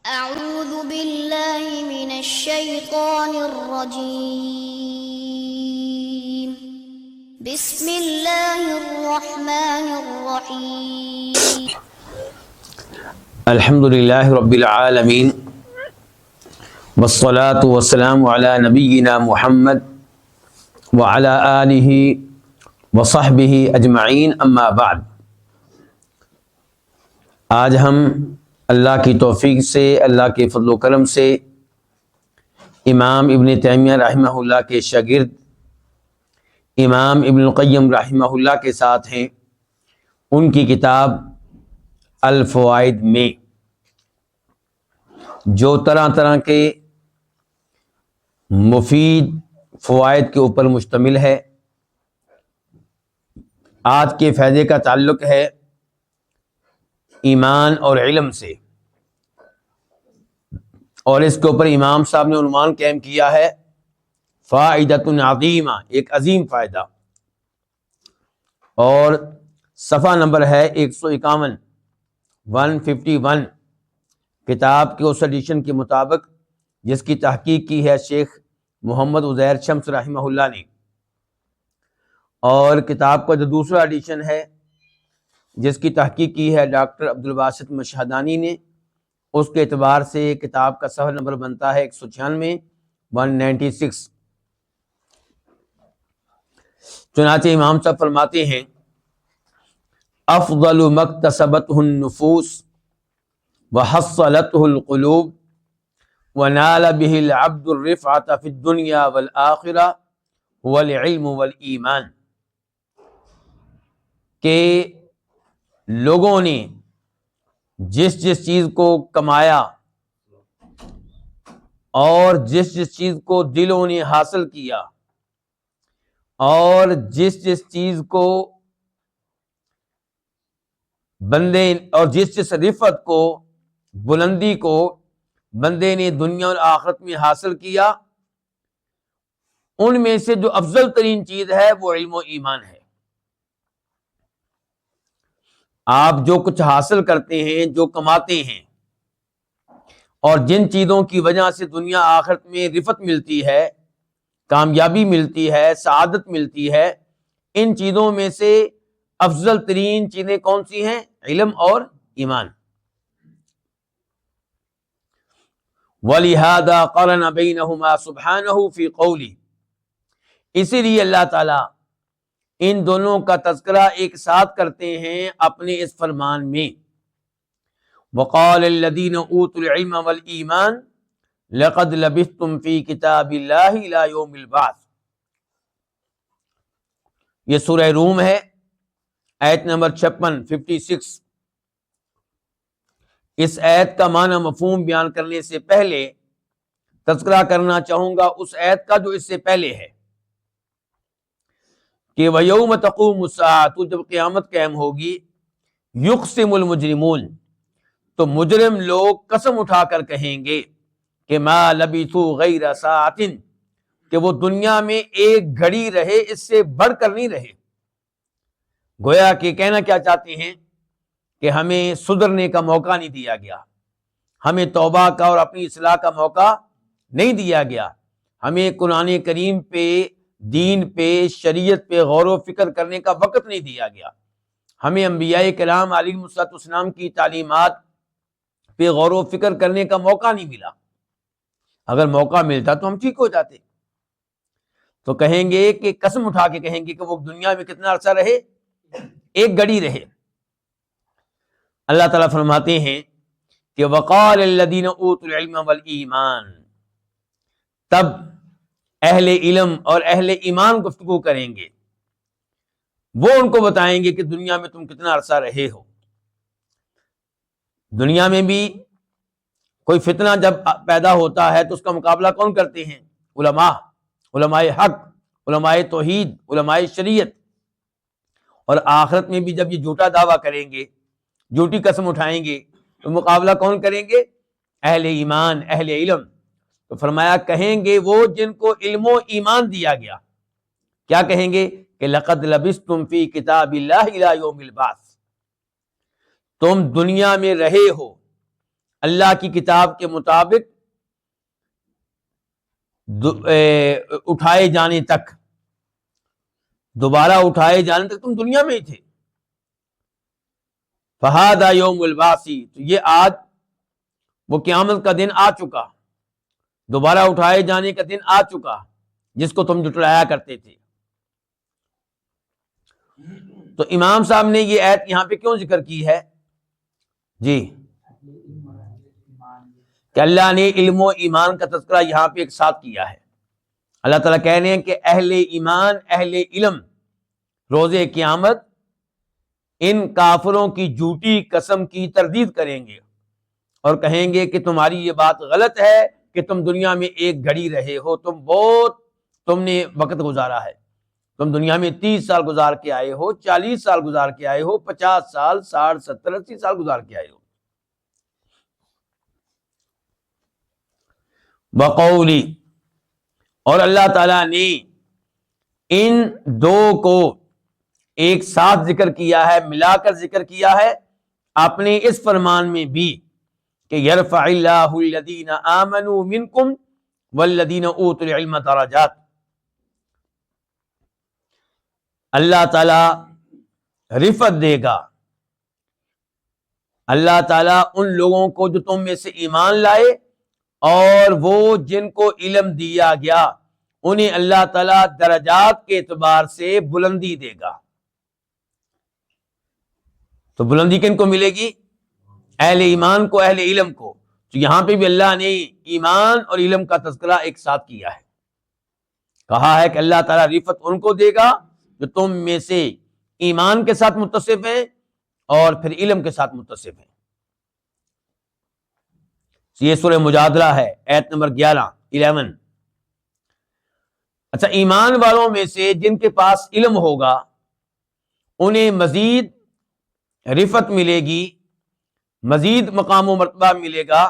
أعوذ بالله من الشيطان الرجيم بسم الله الرحمن الرحيم الحمد للہ رب العالمین والصلاة والسلام علی نبینا محمد وعلی آلہ وصحبہ اجمعین اما بعد۔ آج ہم اللہ کی توفیق سے، اللہ کے فضل و کرم سے امام ابن تیمیہ رحمہ اللہ کے شاگرد امام ابن القیم رحمہ اللہ کے ساتھ ہیں۔ ان کی کتاب الفوائد میں جو طرح طرح کے مفید فوائد کے اوپر مشتمل ہے۔ آج کے فائدے کا تعلق ہے ایمان اور علم سے، اور اس کے اوپر امام صاحب نے عنوان قائم کیا ہے فائدۃ عظیمہ، ایک عظیم فائدہ، اور صفحہ نمبر ہے 151 151 کتاب کے اس ایڈیشن کے مطابق جس کی تحقیق کی ہے شیخ محمد عزیر شمس رحمہ اللہ نے، اور کتاب کا جو دوسرا ایڈیشن ہے جس کی تحقیق کی ہے ڈاکٹر عبدالباسط مشہدانی نے، اس کے اعتبار سے کتاب کا صفحہ نمبر بنتا ہے 196 196۔ چنانچہ امام صاحب فرماتے ہیں افضل مکتسبتہ النفوس وحصلتہ القلوب ونال به العبد الرفعۃ فی الدنیا والآخرہ هو العلم والایمان، کہ لوگوں نے جس چیز کو کمایا اور جس چیز کو دلوں نے حاصل کیا اور جس چیز کو بندے اور جس رفعت کو، بلندی کو بندے نے دنیا اور آخرت میں حاصل کیا، ان میں سے جو افضل ترین چیز ہے وہ علم و ایمان ہے۔ آپ جو کچھ حاصل کرتے ہیں، جو کماتے ہیں، اور جن چیزوں کی وجہ سے دنیا آخرت میں رفعت ملتی ہے، کامیابی ملتی ہے، سعادت ملتی ہے، ان چیزوں میں سے افضل ترین چیزیں کون سی ہیں؟ علم اور ایمان۔ وَلِهَذَا قَرَنَ بَيْنَهُمَا سُبْحَانَهُ فِي قَوْلِهِ، اسی لیے اللہ تعالیٰ ان دونوں کا تذکرہ ایک ساتھ کرتے ہیں اپنے اس فرمان میں، وَقَالَ الَّذِينَ أُوتُوا الْعِلْمَ وَالْإِيمَانَ لَقَدْ لَبِثْتُمْ فِي كِتَابِ اللَّهِ إِلَى يَوْمِ الْبَعْثِ۔ یہ سورہ روم ہے، آیت نمبر 56۔ اس آیت کا معنی مفہوم بیان کرنے سے پہلے تذکرہ کرنا چاہوں گا اس آیت کا جو اس سے پہلے ہے کہ وَيَوْمَ تَقُومُ السَّاعَةُ، جب قیامت قائم ہوگی، يُقْسِمُ الْمُجْرِمُونَ، تو مجرم لوگ قسم اٹھا کر کہیں گے کہ مَا لَبِثُوا غَيْرَ سَاعَةٍ، کہ وہ دنیا میں ایک گھڑی رہے، اس سے بڑھ کر نہیں رہے۔ گویا کہ کہنا کیا چاہتے ہیں کہ ہمیں سدھرنے کا موقع نہیں دیا گیا، ہمیں توبہ کا اور اپنی اصلاح کا موقع نہیں دیا گیا، ہمیں قرآن کریم پہ، دین پہ، شریعت پہ غور و فکر کرنے کا وقت نہیں دیا گیا، ہمیں انبیاء کرام علیہم السلام کی تعلیمات پہ غور و فکر کرنے کا موقع نہیں ملا۔ اگر موقع ملتا تو ہم ٹھیک ہو جاتے۔ تو کہیں گے کہ قسم اٹھا کے کہیں گے کہ وہ دنیا میں کتنا عرصہ رہے؟ ایک گھڑی رہے۔ اللہ تعالیٰ فرماتے ہیں کہ وَقَالَ الَّذِينَ أُوتُوا الْعِلْمَ وَالْإِيمَانَ، تب اہل علم اور اہل ایمان گفتگو کریں گے، وہ ان کو بتائیں گے کہ دنیا میں تم کتنا عرصہ رہے ہو۔ دنیا میں بھی کوئی فتنہ جب پیدا ہوتا ہے تو اس کا مقابلہ کون کرتے ہیں؟ علماء حق، علماء توحید، علماء شریعت۔ اور آخرت میں بھی جب یہ جھوٹا دعویٰ کریں گے، جھوٹی قسم اٹھائیں گے، تو مقابلہ کون کریں گے؟ اہل ایمان، اہل علم۔ تو فرمایا کہیں گے وہ جن کو علم و ایمان دیا گیا، کیا کہیں گے کہ لَقَدْ لَبِثْتُمْ فِي كِتَابِ اللَّهِ إِلَى يَوْمِ الْبَعْثِ، تم دنیا میں رہے ہو اللہ کی کتاب کے مطابق اٹھائے جانے تک، دوبارہ اٹھائے جانے تک تم دنیا میں ہی تھے. فہذا یوم البعث، تو یہ آج وہ قیامت کا دن آ چکا، دوبارہ اٹھائے جانے کا دن آ چکا جس کو تم جھٹلایا کرتے تھے. تو امام صاحب نے یہ آیت یہاں پہ کیوں ذکر کی ہے؟ جی، کہ اللہ نے علم و ایمان کا تذکرہ یہاں پہ ایک ساتھ کیا ہے. اللہ تعالیٰ کہہ رہے ہیں کہ اہل ایمان، اہل علم روز قیامت ان کافروں کی جھوٹی قسم کی تردید کریں گے اور کہیں گے کہ تمہاری یہ بات غلط ہے کہ تم دنیا میں ایک گھڑی رہے ہو، تم نے وقت گزارا ہے، تم دنیا میں 30 سال گزار کے آئے ہو، 40 سال گزار کے آئے ہو، 50 سال، 60، 70، 80 سال گزار کے آئے ہو. وقولی، اور اللہ تعالیٰ نے ان دو کو ایک ساتھ ذکر کیا ہے، ملا کر ذکر کیا ہے اپنے اس فرمان میں بھی کہ یرفع اللہ الذین آمنوا منکم والذین اوتوا العلم درجات. اللہ تعالیٰ رفعت دے گا، اللہ تعالیٰ ان لوگوں کو جو تم میں سے ایمان لائے اور وہ جن کو علم دیا گیا انہیں اللہ تعالیٰ درجات کے اعتبار سے بلندی دے گا. تو بلندی کن کو ملے گی؟ اہل ایمان کو، اہل علم کو. تو یہاں پہ بھی اللہ نے ایمان اور علم کا تذکرہ ایک ساتھ کیا ہے، کہا ہے کہ اللہ تعالیٰ رفعت ان کو دے گا جو تم میں سے ایمان کے ساتھ متصف ہیں اور پھر علم کے ساتھ متصف ہیں. یہ سورہ مجادلہ ہے، آیت نمبر 11. اچھا، ایمان والوں میں سے جن کے پاس علم ہوگا انہیں مزید رفعت ملے گی، مزید مقام و مرتبہ ملے گا،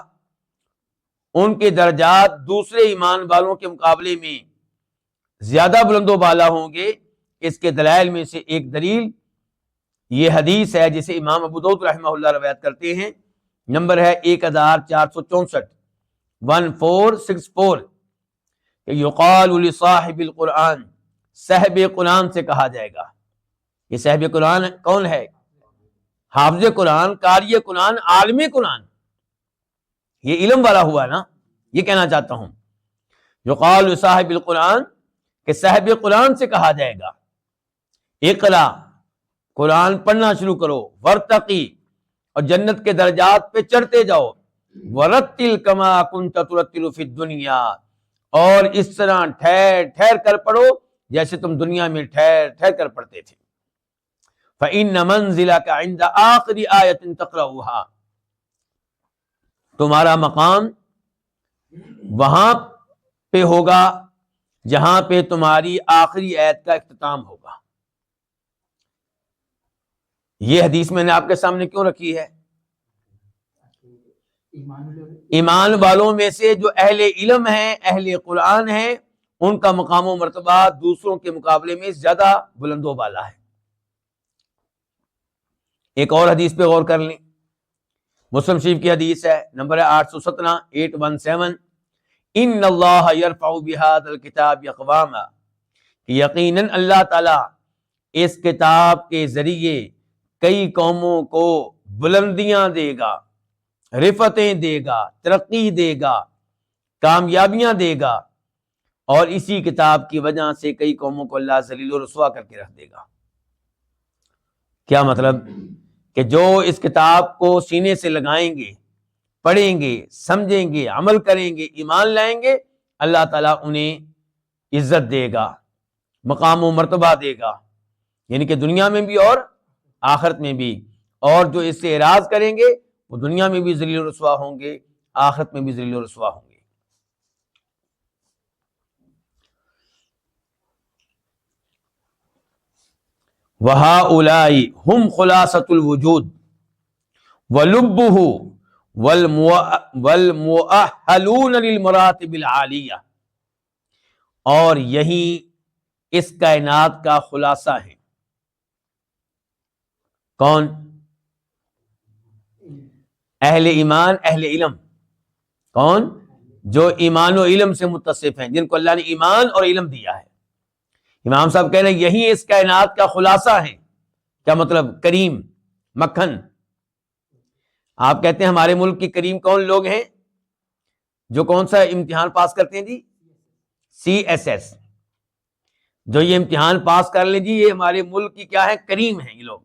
ان کے درجات دوسرے ایمان والوں کے مقابلے میں زیادہ بلند و بالا ہوں گے. اس کے دلائل میں سے ایک دلیل یہ حدیث ہے جسے امام ابو داؤد رحمہ اللہ روایت کرتے ہیں، نمبر ہے 1464، 1464، کہ یقال لصاحب القرآن، صاحب قرآن سے کہا جائے گا. یہ صاحب قرآن کون ہے؟ حافظ قرآن، قاری قرآن، عالم قرآن، یہ علم والا ہوا نا. یہ کہنا چاہتا ہوں یقال لصاحب القرآن، کہ صاحب قرآن سے کہا جائے گا اقرا، قرآن پڑھنا شروع کرو، ورتقی، اور جنت کے درجات پہ چڑھتے جاؤ، ورتل کما کنت ترتل فی الدنیا، اور اس طرح ٹھہر ٹھہر کر پڑھو جیسے تم دنیا میں ٹھہر ٹھہر کر پڑھتے تھے. فإن منزلک عند آخر آیۃ تقرأها، تمہارا مقام وہاں پہ ہوگا جہاں پہ تمہاری آخری آیت کا اختتام ہوگا. یہ حدیث میں نے آپ کے سامنے کیوں رکھی ہے؟ ایمان والوں میں سے جو اہل علم ہیں، اہل قرآن ہیں، ان کا مقام و مرتبہ دوسروں کے مقابلے میں زیادہ بلند و بالا ہے. ایک اور حدیث پہ غور کر لیں، مسلم شریف کی حدیث ہے، نمبر ہے 817، 817، ان اللہ یرفع بہذا الکتاب اقواما، کہ یقیناً اللہ تعالیٰ اس کتاب کے ذریعے کئی قوموں کو بلندیاں دے گا، رفعتیں دے گا، ترقی دے گا، کامیابیاں دے گا، اور اسی کتاب کی وجہ سے کئی قوموں کو اللہ ذلیل و رسوا کر کے رکھ دے گا. کیا مطلب؟ کہ جو اس کتاب کو سینے سے لگائیں گے، پڑھیں گے، سمجھیں گے، عمل کریں گے، ایمان لائیں گے، اللہ تعالیٰ انہیں عزت دے گا، مقام و مرتبہ دے گا، یعنی کہ دنیا میں بھی اور آخرت میں بھی. اور جو اس سے اعراض کریں گے وہ دنیا میں بھی ذلیل و رسوا ہوں گے، آخرت میں بھی ذلیل و رسوا ہوں گے. وَهَؤُلَاءِ هُمْ خُلَاصَةُ الْوُجُودِ وَلُبُّهُ وَالْمُؤَهَّلُونَ لِلْمَرَاتِبِ الْعَالِيَّةِ، اور یہی اس کائنات کا خلاصہ ہے. کون؟ اہل ایمان اہل علم کون؟ جو ایمان و علم سے متصف ہیں، جن کو اللہ نے ایمان اور علم دیا ہے۔ امام صاحب کہہ رہے ہیں یہی اس کائنات کا خلاصہ ہے۔ کیا مطلب؟ کریم، مکھن۔ آپ کہتے ہیں ہمارے ملک کی کریم کون لوگ ہیں؟ جو کون سا امتحان پاس کرتے ہیں جی؟ CSS۔ جو یہ امتحان پاس کر لیں جی، یہ ہمارے ملک کی کیا ہے؟ کریم ہیں یہ لوگ،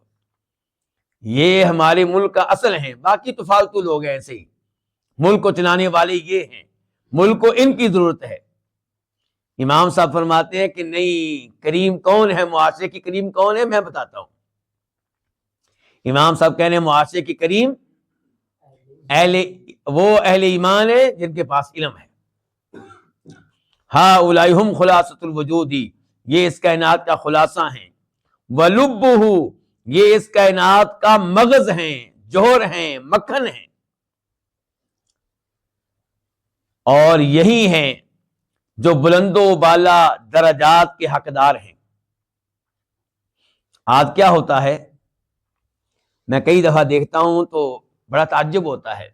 یہ ہمارے ملک کا اصل ہیں۔ باقی تو فالتو لوگ ہیں ایسے ہی، ملک کو چلانے والے یہ ہیں، ملک کو ان کی ضرورت ہے۔ امام صاحب فرماتے ہیں کہ نہیں، کریم کون ہے؟ معاشرے کی کریم کون ہے؟ میں بتاتا ہوں۔ امام صاحب کہنے معاشرے کی کریم وہ اہل ایمان ہے جن کے پاس علم ہے۔ ہا اولئک ہم خلاصۃ الوجود، یہ اس کائنات کا خلاصہ ہیں۔ ولبہ، یہ اس کائنات کا مغز ہیں، جوہر ہیں، مکھن ہیں۔ اور یہی ہیں جو بلند و بالا درجات کے حقدار ہیں۔ آج کیا ہوتا ہے، میں کئی دفعہ دیکھتا ہوں تو بڑا تعجب ہوتا ہے،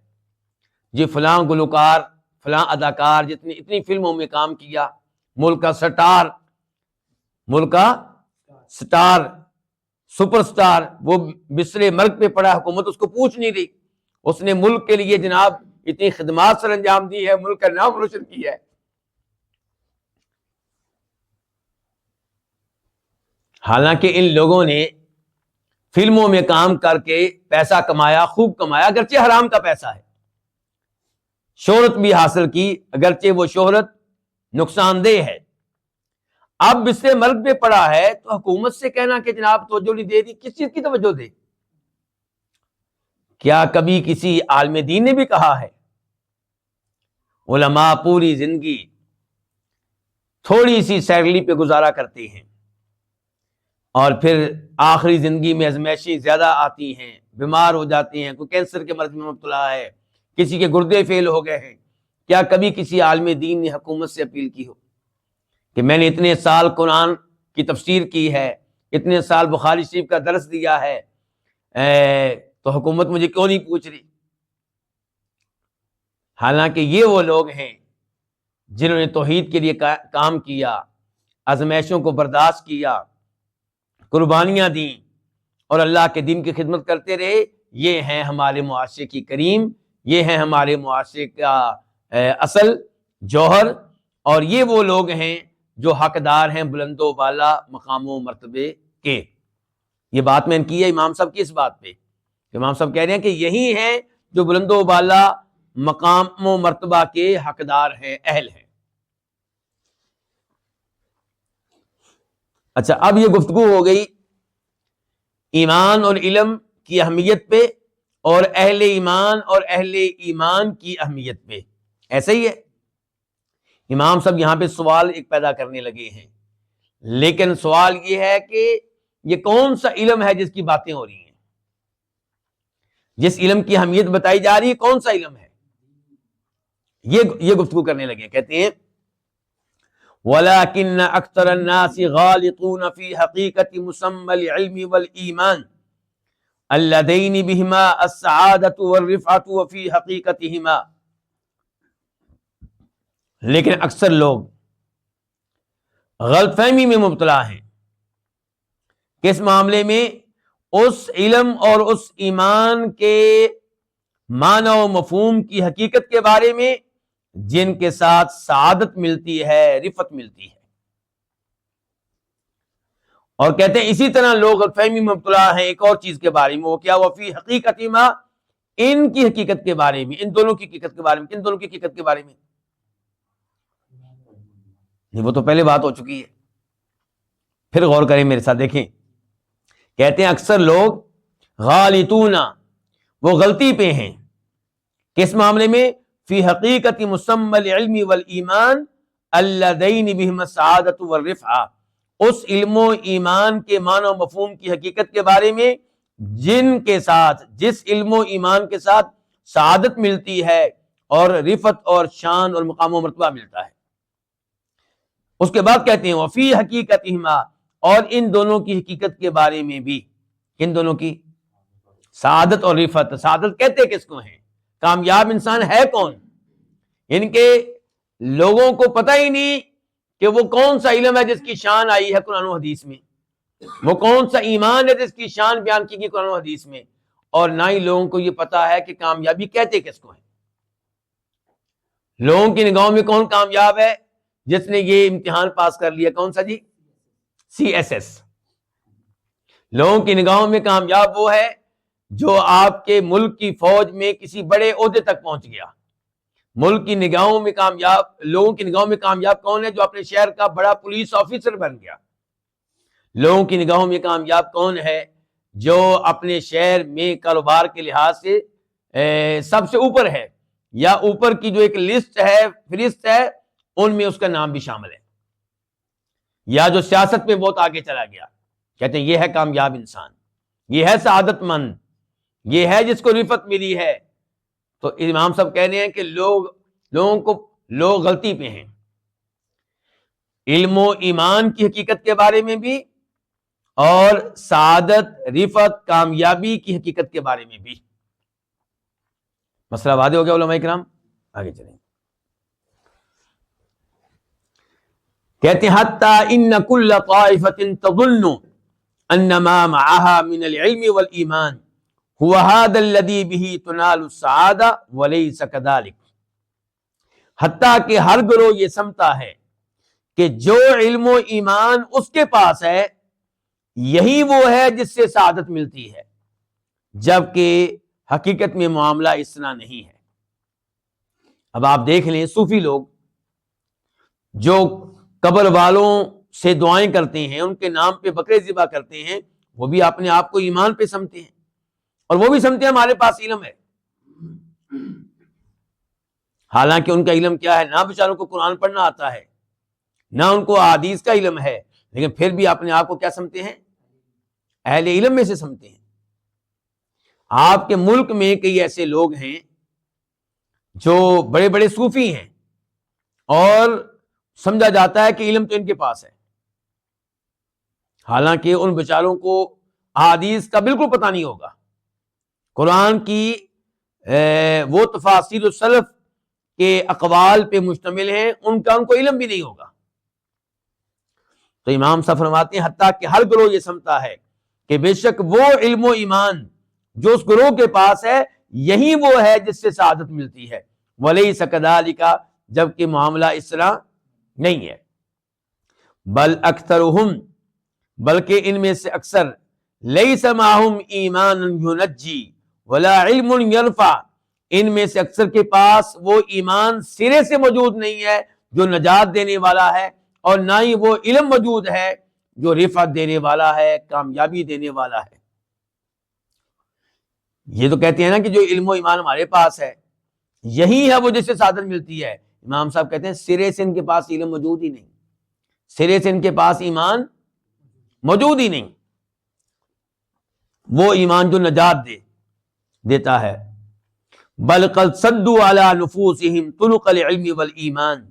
جی فلاں گلوکار، فلاں اداکار جتنی اتنی فلموں میں کام کیا، ملک کا سٹار سپر سٹار، وہ بستر مرگ پہ پڑا، حکومت اس کو پوچھ نہیں رہی، اس نے ملک کے لیے جناب اتنی خدمات سر انجام دی ہے، ملک کا نام روشن کیا ہے۔ حالانکہ ان لوگوں نے فلموں میں کام کر کے پیسہ کمایا، خوب کمایا، اگرچہ حرام کا پیسہ ہے، شہرت بھی حاصل کی، اگرچہ وہ شہرت نقصان دہ ہے۔ اب بستر مرگ پہ پڑا ہے تو حکومت سے کہنا کہ جناب توجہ نہیں دے رہی، کس چیز کی توجہ دے؟ کیا کبھی کسی عالم دین نے بھی کہا ہے؟ علماء پوری زندگی تھوڑی سی سیلری پہ گزارا کرتے ہیں، اور پھر آخری زندگی میں ازمائشیں زیادہ آتی ہیں، بیمار ہو جاتے ہیں، کوئی کینسر کے مرض میں مبتلا ہے، کسی کے گردے فیل ہو گئے ہیں۔ کیا کبھی کسی عالم دین نے حکومت سے اپیل کی ہو کہ میں نے اتنے سال قرآن کی تفسیر کی ہے، اتنے سال بخاری شریف کا درس دیا ہے، تو حکومت مجھے کیوں نہیں پوچھ رہی؟ حالانکہ یہ وہ لوگ ہیں جنہوں نے توحید کے لیے کام کیا، آزمائشوں کو برداشت کیا، قربانیاں دیں اور اللہ کے دین کی خدمت کرتے رہے۔ یہ ہیں ہمارے معاشرے کی کریم، یہ ہیں ہمارے معاشرے کا اصل جوہر، اور یہ وہ لوگ ہیں جو حقدار ہیں بلند و بالا مقام و مرتبے کے۔ یہ بات میں نے کی ہے امام صاحب کی اس بات پہ، امام صاحب کہہ رہے ہیں کہ یہی ہیں جو بلند و بالا مقام و مرتبہ کے حقدار ہیں، اہل ہیں۔ اچھا، اب یہ گفتگو ہو گئی ایمان اور علم کی اہمیت پہ، اور اہل ایمان اور اہل ایمان کی اہمیت پہ۔ ایسا ہی ہے، امام صاحب یہاں پہ سوال ایک پیدا کرنے لگے ہیں، لیکن سوال یہ ہے کہ یہ کون سا علم ہے جس کی باتیں ہو رہی ہیں؟ جس علم کی اہمیت بتائی جا رہی ہے کون سا علم ہے؟ یہ گفتگو کرنے لگے، کہتے ہیں وَلَكِنَّ أَكْثَرَ النَّاسِ غَالِطُونَ فِي حَقِيقَةِ مُسَمَّى الْعِلْمِ وَالْإِيمَانِ اللَّذَيْنِ بِهِمَا السَّعَادَةُ وَالرِّفْعَةُ وَفِي حَقِيقَتِهِمَا، لیکن اکثر لوگ غلط فہمی میں مبتلا ہیں، کس معاملے میں؟ اس علم اور اس ایمان کے معنی و مفہوم کی حقیقت کے بارے میں جن کے ساتھ سعادت ملتی ہے، رفعت ملتی ہے۔ اور کہتے ہیں اسی طرح لوگ غلط فہمی میں مبتلا ہیں ایک اور چیز کے بارے میں، وہ کیا؟ وفی حقیقتہما، ان کی حقیقت کے بارے میں، ان دونوں کی حقیقت کے بارے میں۔ کن دونوں کی حقیقت کے بارے میں؟ وہ تو پہلے بات ہو چکی ہے، پھر غور کریں میرے ساتھ، دیکھیں۔ کہتے ہیں اکثر لوگ غالطون، وہ غلطی پہ ہیں، کس معاملے میں؟ فی حقیقت مسمی العلم والایمان اللذین بہما السعادۃ والرفعہ، اس علم و ایمان کے معنی و مفہوم کی حقیقت کے بارے میں جن کے ساتھ، جس علم و ایمان کے ساتھ سعادت ملتی ہے اور رفعت اور شان اور مقام و مرتبہ ملتا ہے۔ اس کے بعد کہتے ہیں وفی حقیقتہما، اور ان دونوں کی حقیقت کے بارے میں بھی، ان دونوں کی سعادت اور رفعت۔ سعادت کہتے کس کو ہیں؟ کامیاب انسان ہے کون؟ ان کے لوگوں کو پتہ ہی نہیں کہ وہ کون سا علم ہے جس کی شان آئی ہے قرآن و حدیث میں، وہ کون سا ایمان ہے جس کی شان بیان کی گئی قرآن و حدیث میں، اور نہ ہی لوگوں کو یہ پتا ہے کہ کامیابی کہتے کس کو ہے۔ لوگوں کی نگاہوں میں کون کامیاب ہے؟ جس نے یہ امتحان پاس کر لیا، کون سا جی؟ CSS۔ لوگوں کی نگاہوں میں کامیاب وہ ہے جو آپ کے ملک کی فوج میں کسی بڑے عہدے تک پہنچ گیا۔ ملک کی نگاہوں میں کامیاب، لوگوں کی نگاہوں میں کامیاب کون ہے؟ جو اپنے شہر کا بڑا پولیس آفیسر بن گیا۔ لوگوں کی نگاہوں میں کامیاب کون ہے؟ جو اپنے شہر میں کاروبار کے لحاظ سے سب سے اوپر ہے، یا اوپر کی جو ایک لسٹ ہے، فہرست ہے، ان میں اس کا نام بھی شامل ہے، یا جو سیاست میں بہت آگے چلا گیا۔ کہتے ہیں یہ ہے کامیاب انسان، یہ ہے سعادت مند، یہ ہے جس کو رفعت ملی ہے۔ تو امام صاحب کہہ رہے ہیں کہ لوگ غلطی پہ ہیں، علم و ایمان کی حقیقت کے بارے میں بھی، اور سعادت، رفعت، کامیابی کی حقیقت کے بارے میں بھی۔ مسئلہ واضح ہو گیا علماء کرام؟ آگے چلیں۔ کہتے ہیں حتی ان کل طائفۃ تظن ان ما معها من العلم والایمان هو هذا الذي به تنال السعادہ وليس كذلك۔ حتیٰ کہ ہر گروہ یہ سمجھتا ہے کہ جو علم و ایمان اس کے پاس ہے یہی وہ ہے جس سے سعادت ملتی ہے، جبکہ حقیقت میں معاملہ اس طرح نہیں ہے۔ اب آپ دیکھ لیں صوفی لوگ جو قبر والوں سے دعائیں کرتے ہیں، ان کے نام پہ بکرے ذبح کرتے ہیں، وہ بھی اپنے آپ کو ایمان پہ سمجھتے ہیں، اور وہ بھی سمجھتے ہیں ہمارے پاس علم ہے، حالانکہ ان کا علم کیا ہے؟ نہ بیچاروں کو قرآن پڑھنا آتا ہے، نہ ان کو احادیث کا علم ہے، لیکن پھر بھی اپنے آپ کو کیا سمجھتے ہیں؟ اہل علم میں سے سمجھتے ہیں۔ آپ کے ملک میں کئی ایسے لوگ ہیں جو بڑے بڑے صوفی ہیں، اور سمجھا جاتا ہے کہ علم تو ان کے پاس ہے، حالانکہ ان بیچاروں کو احادیث کا بالکل پتہ نہیں ہوگا، قرآن کی وہ تفاسیر السلف کے اقوال پہ مشتمل ہیں، ان کو علم بھی نہیں ہوگا۔ تو امام صاحب فرماتے ہیں حتیٰ کہ ہر گروہ یہ سمجھتا ہے کہ بے شک وہ علم و ایمان جو اس گروہ کے پاس ہے یہی وہ ہے جس سے سعادت ملتی ہے، وَلَيْسَ كَذَلِكَ، جبکہ معاملہ اس طرح نہیں ہے۔ بل اکثرہم، بلکہ ان میں سے اکثر، لیس معہم ایمان ینجی ولا علم یرفع، ان میں سے اکثر کے پاس وہ ایمان سرے سے موجود نہیں ہے جو نجات دینے والا ہے، اور نہ ہی وہ علم موجود ہے جو رفعت دینے والا ہے، کامیابی دینے والا ہے۔ یہ تو کہتے ہیں نا کہ جو علم و ایمان ہمارے پاس ہے یہی ہے وہ جس سے سعادت ملتی ہے۔ امام صاحب کہتے ہیں سرے سے ان کے پاس علم موجود ہی نہیں، سرے سے ان کے پاس ایمان موجود ہی نہیں، وہ ایمان جو نجات دیتا ہے۔ بل قد صدوا على نفوسهم طرق العلم والایمان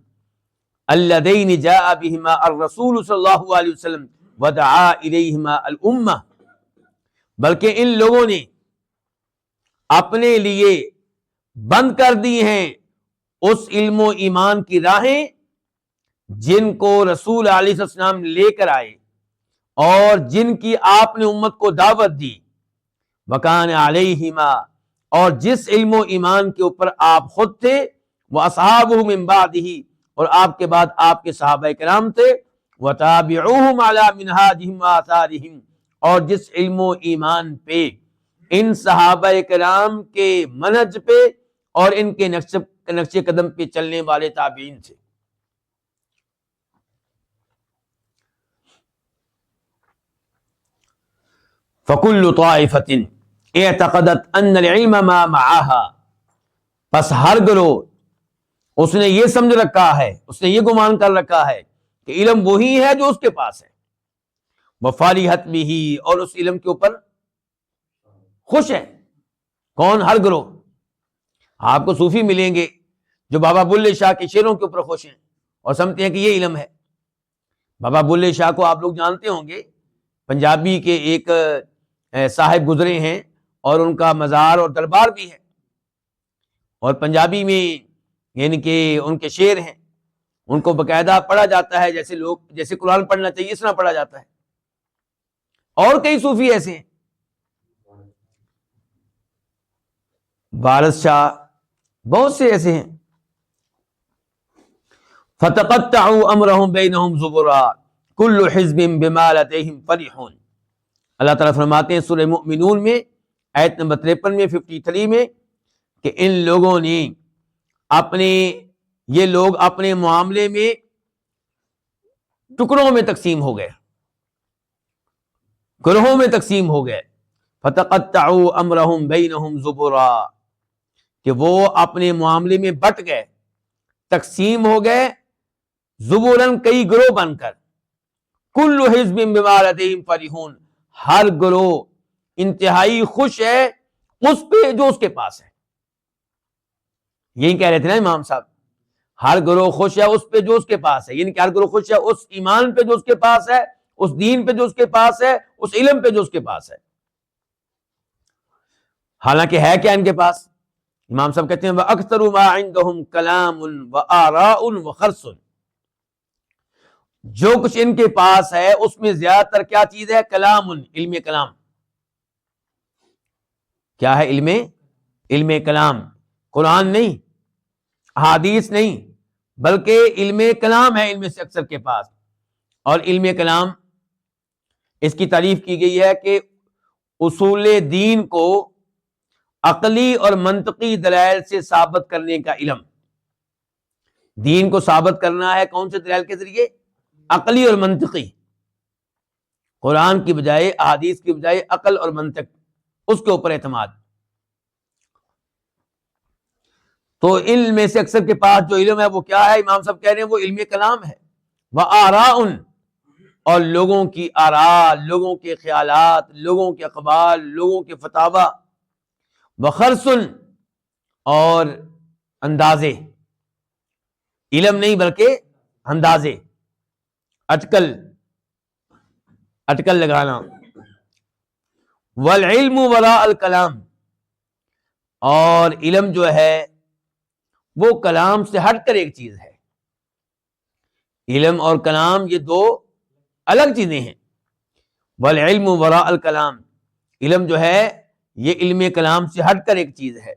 اللذین جاء بهما الرسول صلی اللہ علیہ وسلم ودعا الیہما الامہ، بلکہ ان لوگوں نے اپنے لیے بند کر دی ہیں اس علم و ایمان کی راہیں جن کو رسول علیہ السلام لے کر آئے اور جن کی آپ نے امت کو دعوت دی، وکان علیہما، اور جس علم و ایمان کے اوپر آپ خود تھے، وہ اصحابہ من بعدہ، اور آپ کے بعد آپ کے صحابہ کرام تھے، وتابعوہم علی منہاجہم وآثارہم، اور جس علم و ایمان پہ ان صحابہ کرام کے منہج پہ اور ان کے نقش قدم پہ چلنے والے تابعین تھے۔ فَكُلُّ طَائِفَةٍ اعتقدت ان العلم ما معها، پس ہر گروہ اس نے یہ سمجھ رکھا ہے، اس نے یہ گمان کر رکھا ہے کہ علم وہی ہے جو اس کے پاس ہے، وَفَرِحَتْ بِهِ، اور اس علم کے اوپر خوش ہے۔ کون؟ ہر گروہ۔ آپ کو صوفی ملیں گے جو بابا بلے شاہ کے شعروں کے اوپر خوش ہیں اور سمجھتے ہیں کہ یہ علم ہے۔ بابا بلے شاہ کو آپ لوگ جانتے ہوں گے، پنجابی کے ایک صاحب گزرے ہیں، اور ان کا مزار اور دربار بھی ہے۔ اور پنجابی میں یعنی کہ ان کے شعر ہیں، ان کو باقاعدہ پڑھا جاتا ہے، جیسے قرآن پڑھنا چاہیے اس طرح پڑھا جاتا ہے۔ اور کئی صوفی ایسے ہیں، وارث شاہ، بہت سے ایسے ہیں۔ فَتَقَطَّعُوا أَمْرَهُمْ بَيْنَهُمْ زُبُرًا كُلُّ حِزْبٍ بِمَا لَدَيْهِمْ فَرِحُونَ۔ اللہ تعالیٰ فرماتے ہیں سورہ مؤمنون میں آیت نمبر 53 میں 53 میں کہ ان لوگوں نے یہ لوگ اپنے معاملے میں ٹکڑوں میں تقسیم ہو گئے، گروہوں میں تقسیم ہو گئے۔ فَتَقَطَّعُوا أَمْرَهُمْ بَيْنَهُمْ زُبُرًا کہ وہ اپنے معاملے میں بٹ گئے، تقسیم ہو گئے، زبوراً کئی گروہ بن کر۔ کل حزب بما لدیہم فرحون، ہر گروہ انتہائی خوش ہے اس پہ جو اس کے پاس ہے۔ یہی کہہ رہے تھے نا امام صاحب، ہر گروہ خوش ہے اس پہ جو اس کے پاس ہے، یعنی کہ ہر گروہ خوش ہے اس ایمان پہ جو اس کے پاس ہے، اس دین پہ جو اس کے پاس ہے، اس علم پہ جو اس کے پاس ہے۔ حالانکہ ہے کیا ان کے پاس؟ امام صاحب کہتے ہیں وَأَكْثَرُ مَا عِندَهُمْ كَلَامٌ وَآرَاءٌ وَخَرْصٌ، جو کچھ ان کے پاس ہے اس میں زیادہ تر کیا چیز ہے؟ کلام، علم کلام۔ کیا ہے؟ علم کلام، قرآن نہیں، احادیث نہیں، بلکہ علم کلام ہے علم سے اکثر کے پاس۔ اور علم کلام اس کی تعریف کی گئی ہے کہ اصول دین کو عقلی اور منطقی دلائل سے ثابت کرنے کا علم۔ دین کو ثابت کرنا ہے کون سے دلائل کے ذریعے؟ عقلی اور منطقی، قرآن کی بجائے، احادیث کی بجائے عقل اور منطق، اس کے اوپر اعتماد۔ تو علم میں سے اکثر کے پاس جو علم ہے وہ کیا ہے؟ امام صاحب کہہ رہے ہیں وہ علم کلام ہے۔ وَآرَاءٌ، اور لوگوں کی آراء، لوگوں کے خیالات، لوگوں کے اقوال، لوگوں کے فتاوی۔ وَخَرْصٌ، اور اندازے، علم نہیں بلکہ اندازے، اٹکل لگانا۔ والعلم وراء الکلام، اور علم جو ہے وہ کلام سے ہٹ کر ایک چیز ہے۔ علم اور کلام یہ دو الگ چیزیں ہیں۔ والعلم وراء الکلام، علم جو ہے یہ علم کلام سے ہٹ کر ایک چیز ہے۔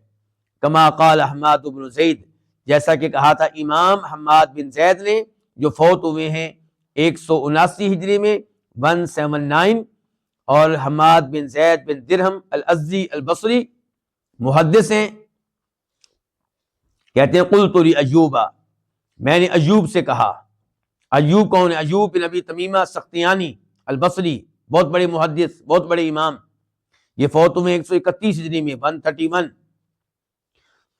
کما قال حماد بن زید، جیسا کہ کہا تھا امام حماد بن زید نے، جو فوت ہوئے ہیں 179 ہجری میں 179، اور حماد بن زید بن درہم الازدی البصری محدث ہیں۔ کہتے ہیں قلت لایوب، میں نے ایوب سے کہا۔ ایوب کون ہے؟ ایوب بن ابی تمیمہ سختیانی البصری، بہت بڑے محدث، بہت بڑے امام، یہ فوت ہوئے 131 ہجری میں 131۔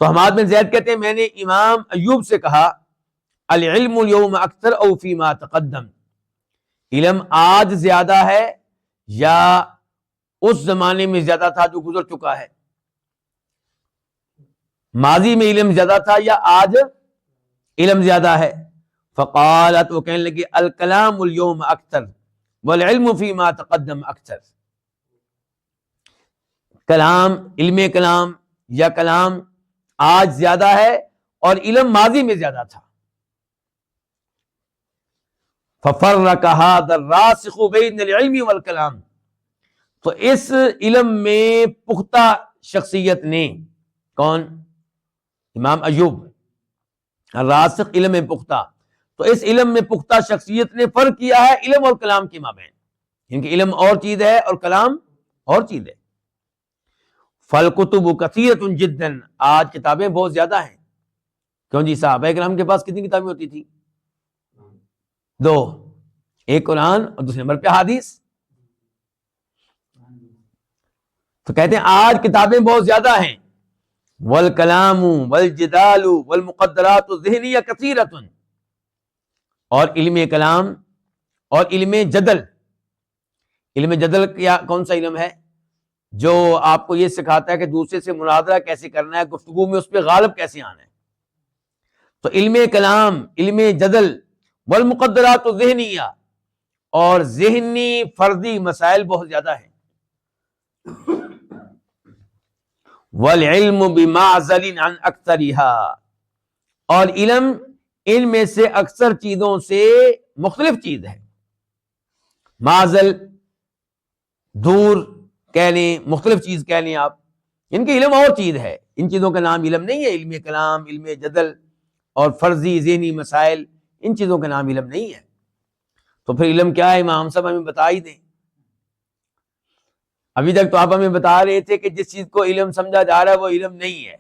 تو حماد بن زید کہتے ہیں میں نے امام ایوب سے کہا العلم اليوم اکثر او فیما تقدم، علم آج زیادہ ہے یا اس زمانے میں زیادہ تھا جو گزر چکا ہے؟ ماضی میں علم زیادہ تھا یا آج علم زیادہ ہے؟ فقالت، وہ کہنے لگی الکلام اليوم اکثر والعلم فیما تقدم اکثر، کلام، علم کلام یا کلام آج زیادہ ہے اور علم ماضی میں زیادہ تھا۔ ففرق هذا الراسخ بین العلم والکلام، تو اس علم میں پختہ شخصیت نے، کون؟ امام ایوب، الراسخ علم میں پختہ، تو اس علم میں پختہ شخصیت نے فرق کیا ہے علم اور کلام کے مابین، ان کی علم اور چیز ہے اور کلام اور چیز ہے۔ فالکتب کثیرۃ جدا، آج کتابیں بہت زیادہ ہیں۔ کیوں جی؟ صحابہ کرام کے پاس کتنی کتابیں ہوتی تھی؟ 2، ایک قرآن اور دوسرے نمبر پہ حدیث۔ تو کہتے ہیں آج کتابیں بہت زیادہ ہیں۔ والکلام والجدال والمقدرات الذہنیہ کثیرۃ، اور علم کلام اور علم جدل۔ علم جدل کیا، کون سا علم ہے؟ جو آپ کو یہ سکھاتا ہے کہ دوسرے سے مناظرہ کیسے کرنا ہے، گفتگو میں اس پہ غالب کیسے آنا ہے۔ تو علم کلام، علم جدل، والمقدرات الذہنیہ، اور ذہنی فردی مسائل بہت زیادہ ہیں۔ والعلم بمعزل عن اکثرها، اور علم ان میں سے اکثر چیزوں سے مختلف چیز ہے. معزل دور کہہ لیں، مختلف چیز کہہ لیں آپ، ان کے علم اور چیز ہے. ان چیزوں کا نام علم نہیں ہے. علم کلام، علم جدل اور فرضی ذہنی مسائل، ان چیزوں کا نام علم نہیں ہے. تو پھر علم کیا ہے؟ امام صاحب ہمیں بتا ہی دیں. ابھی تک تو آپ ہمیں بتا رہے تھے کہ جس چیز کو علم سمجھا جا رہا ہے وہ علم نہیں ہے.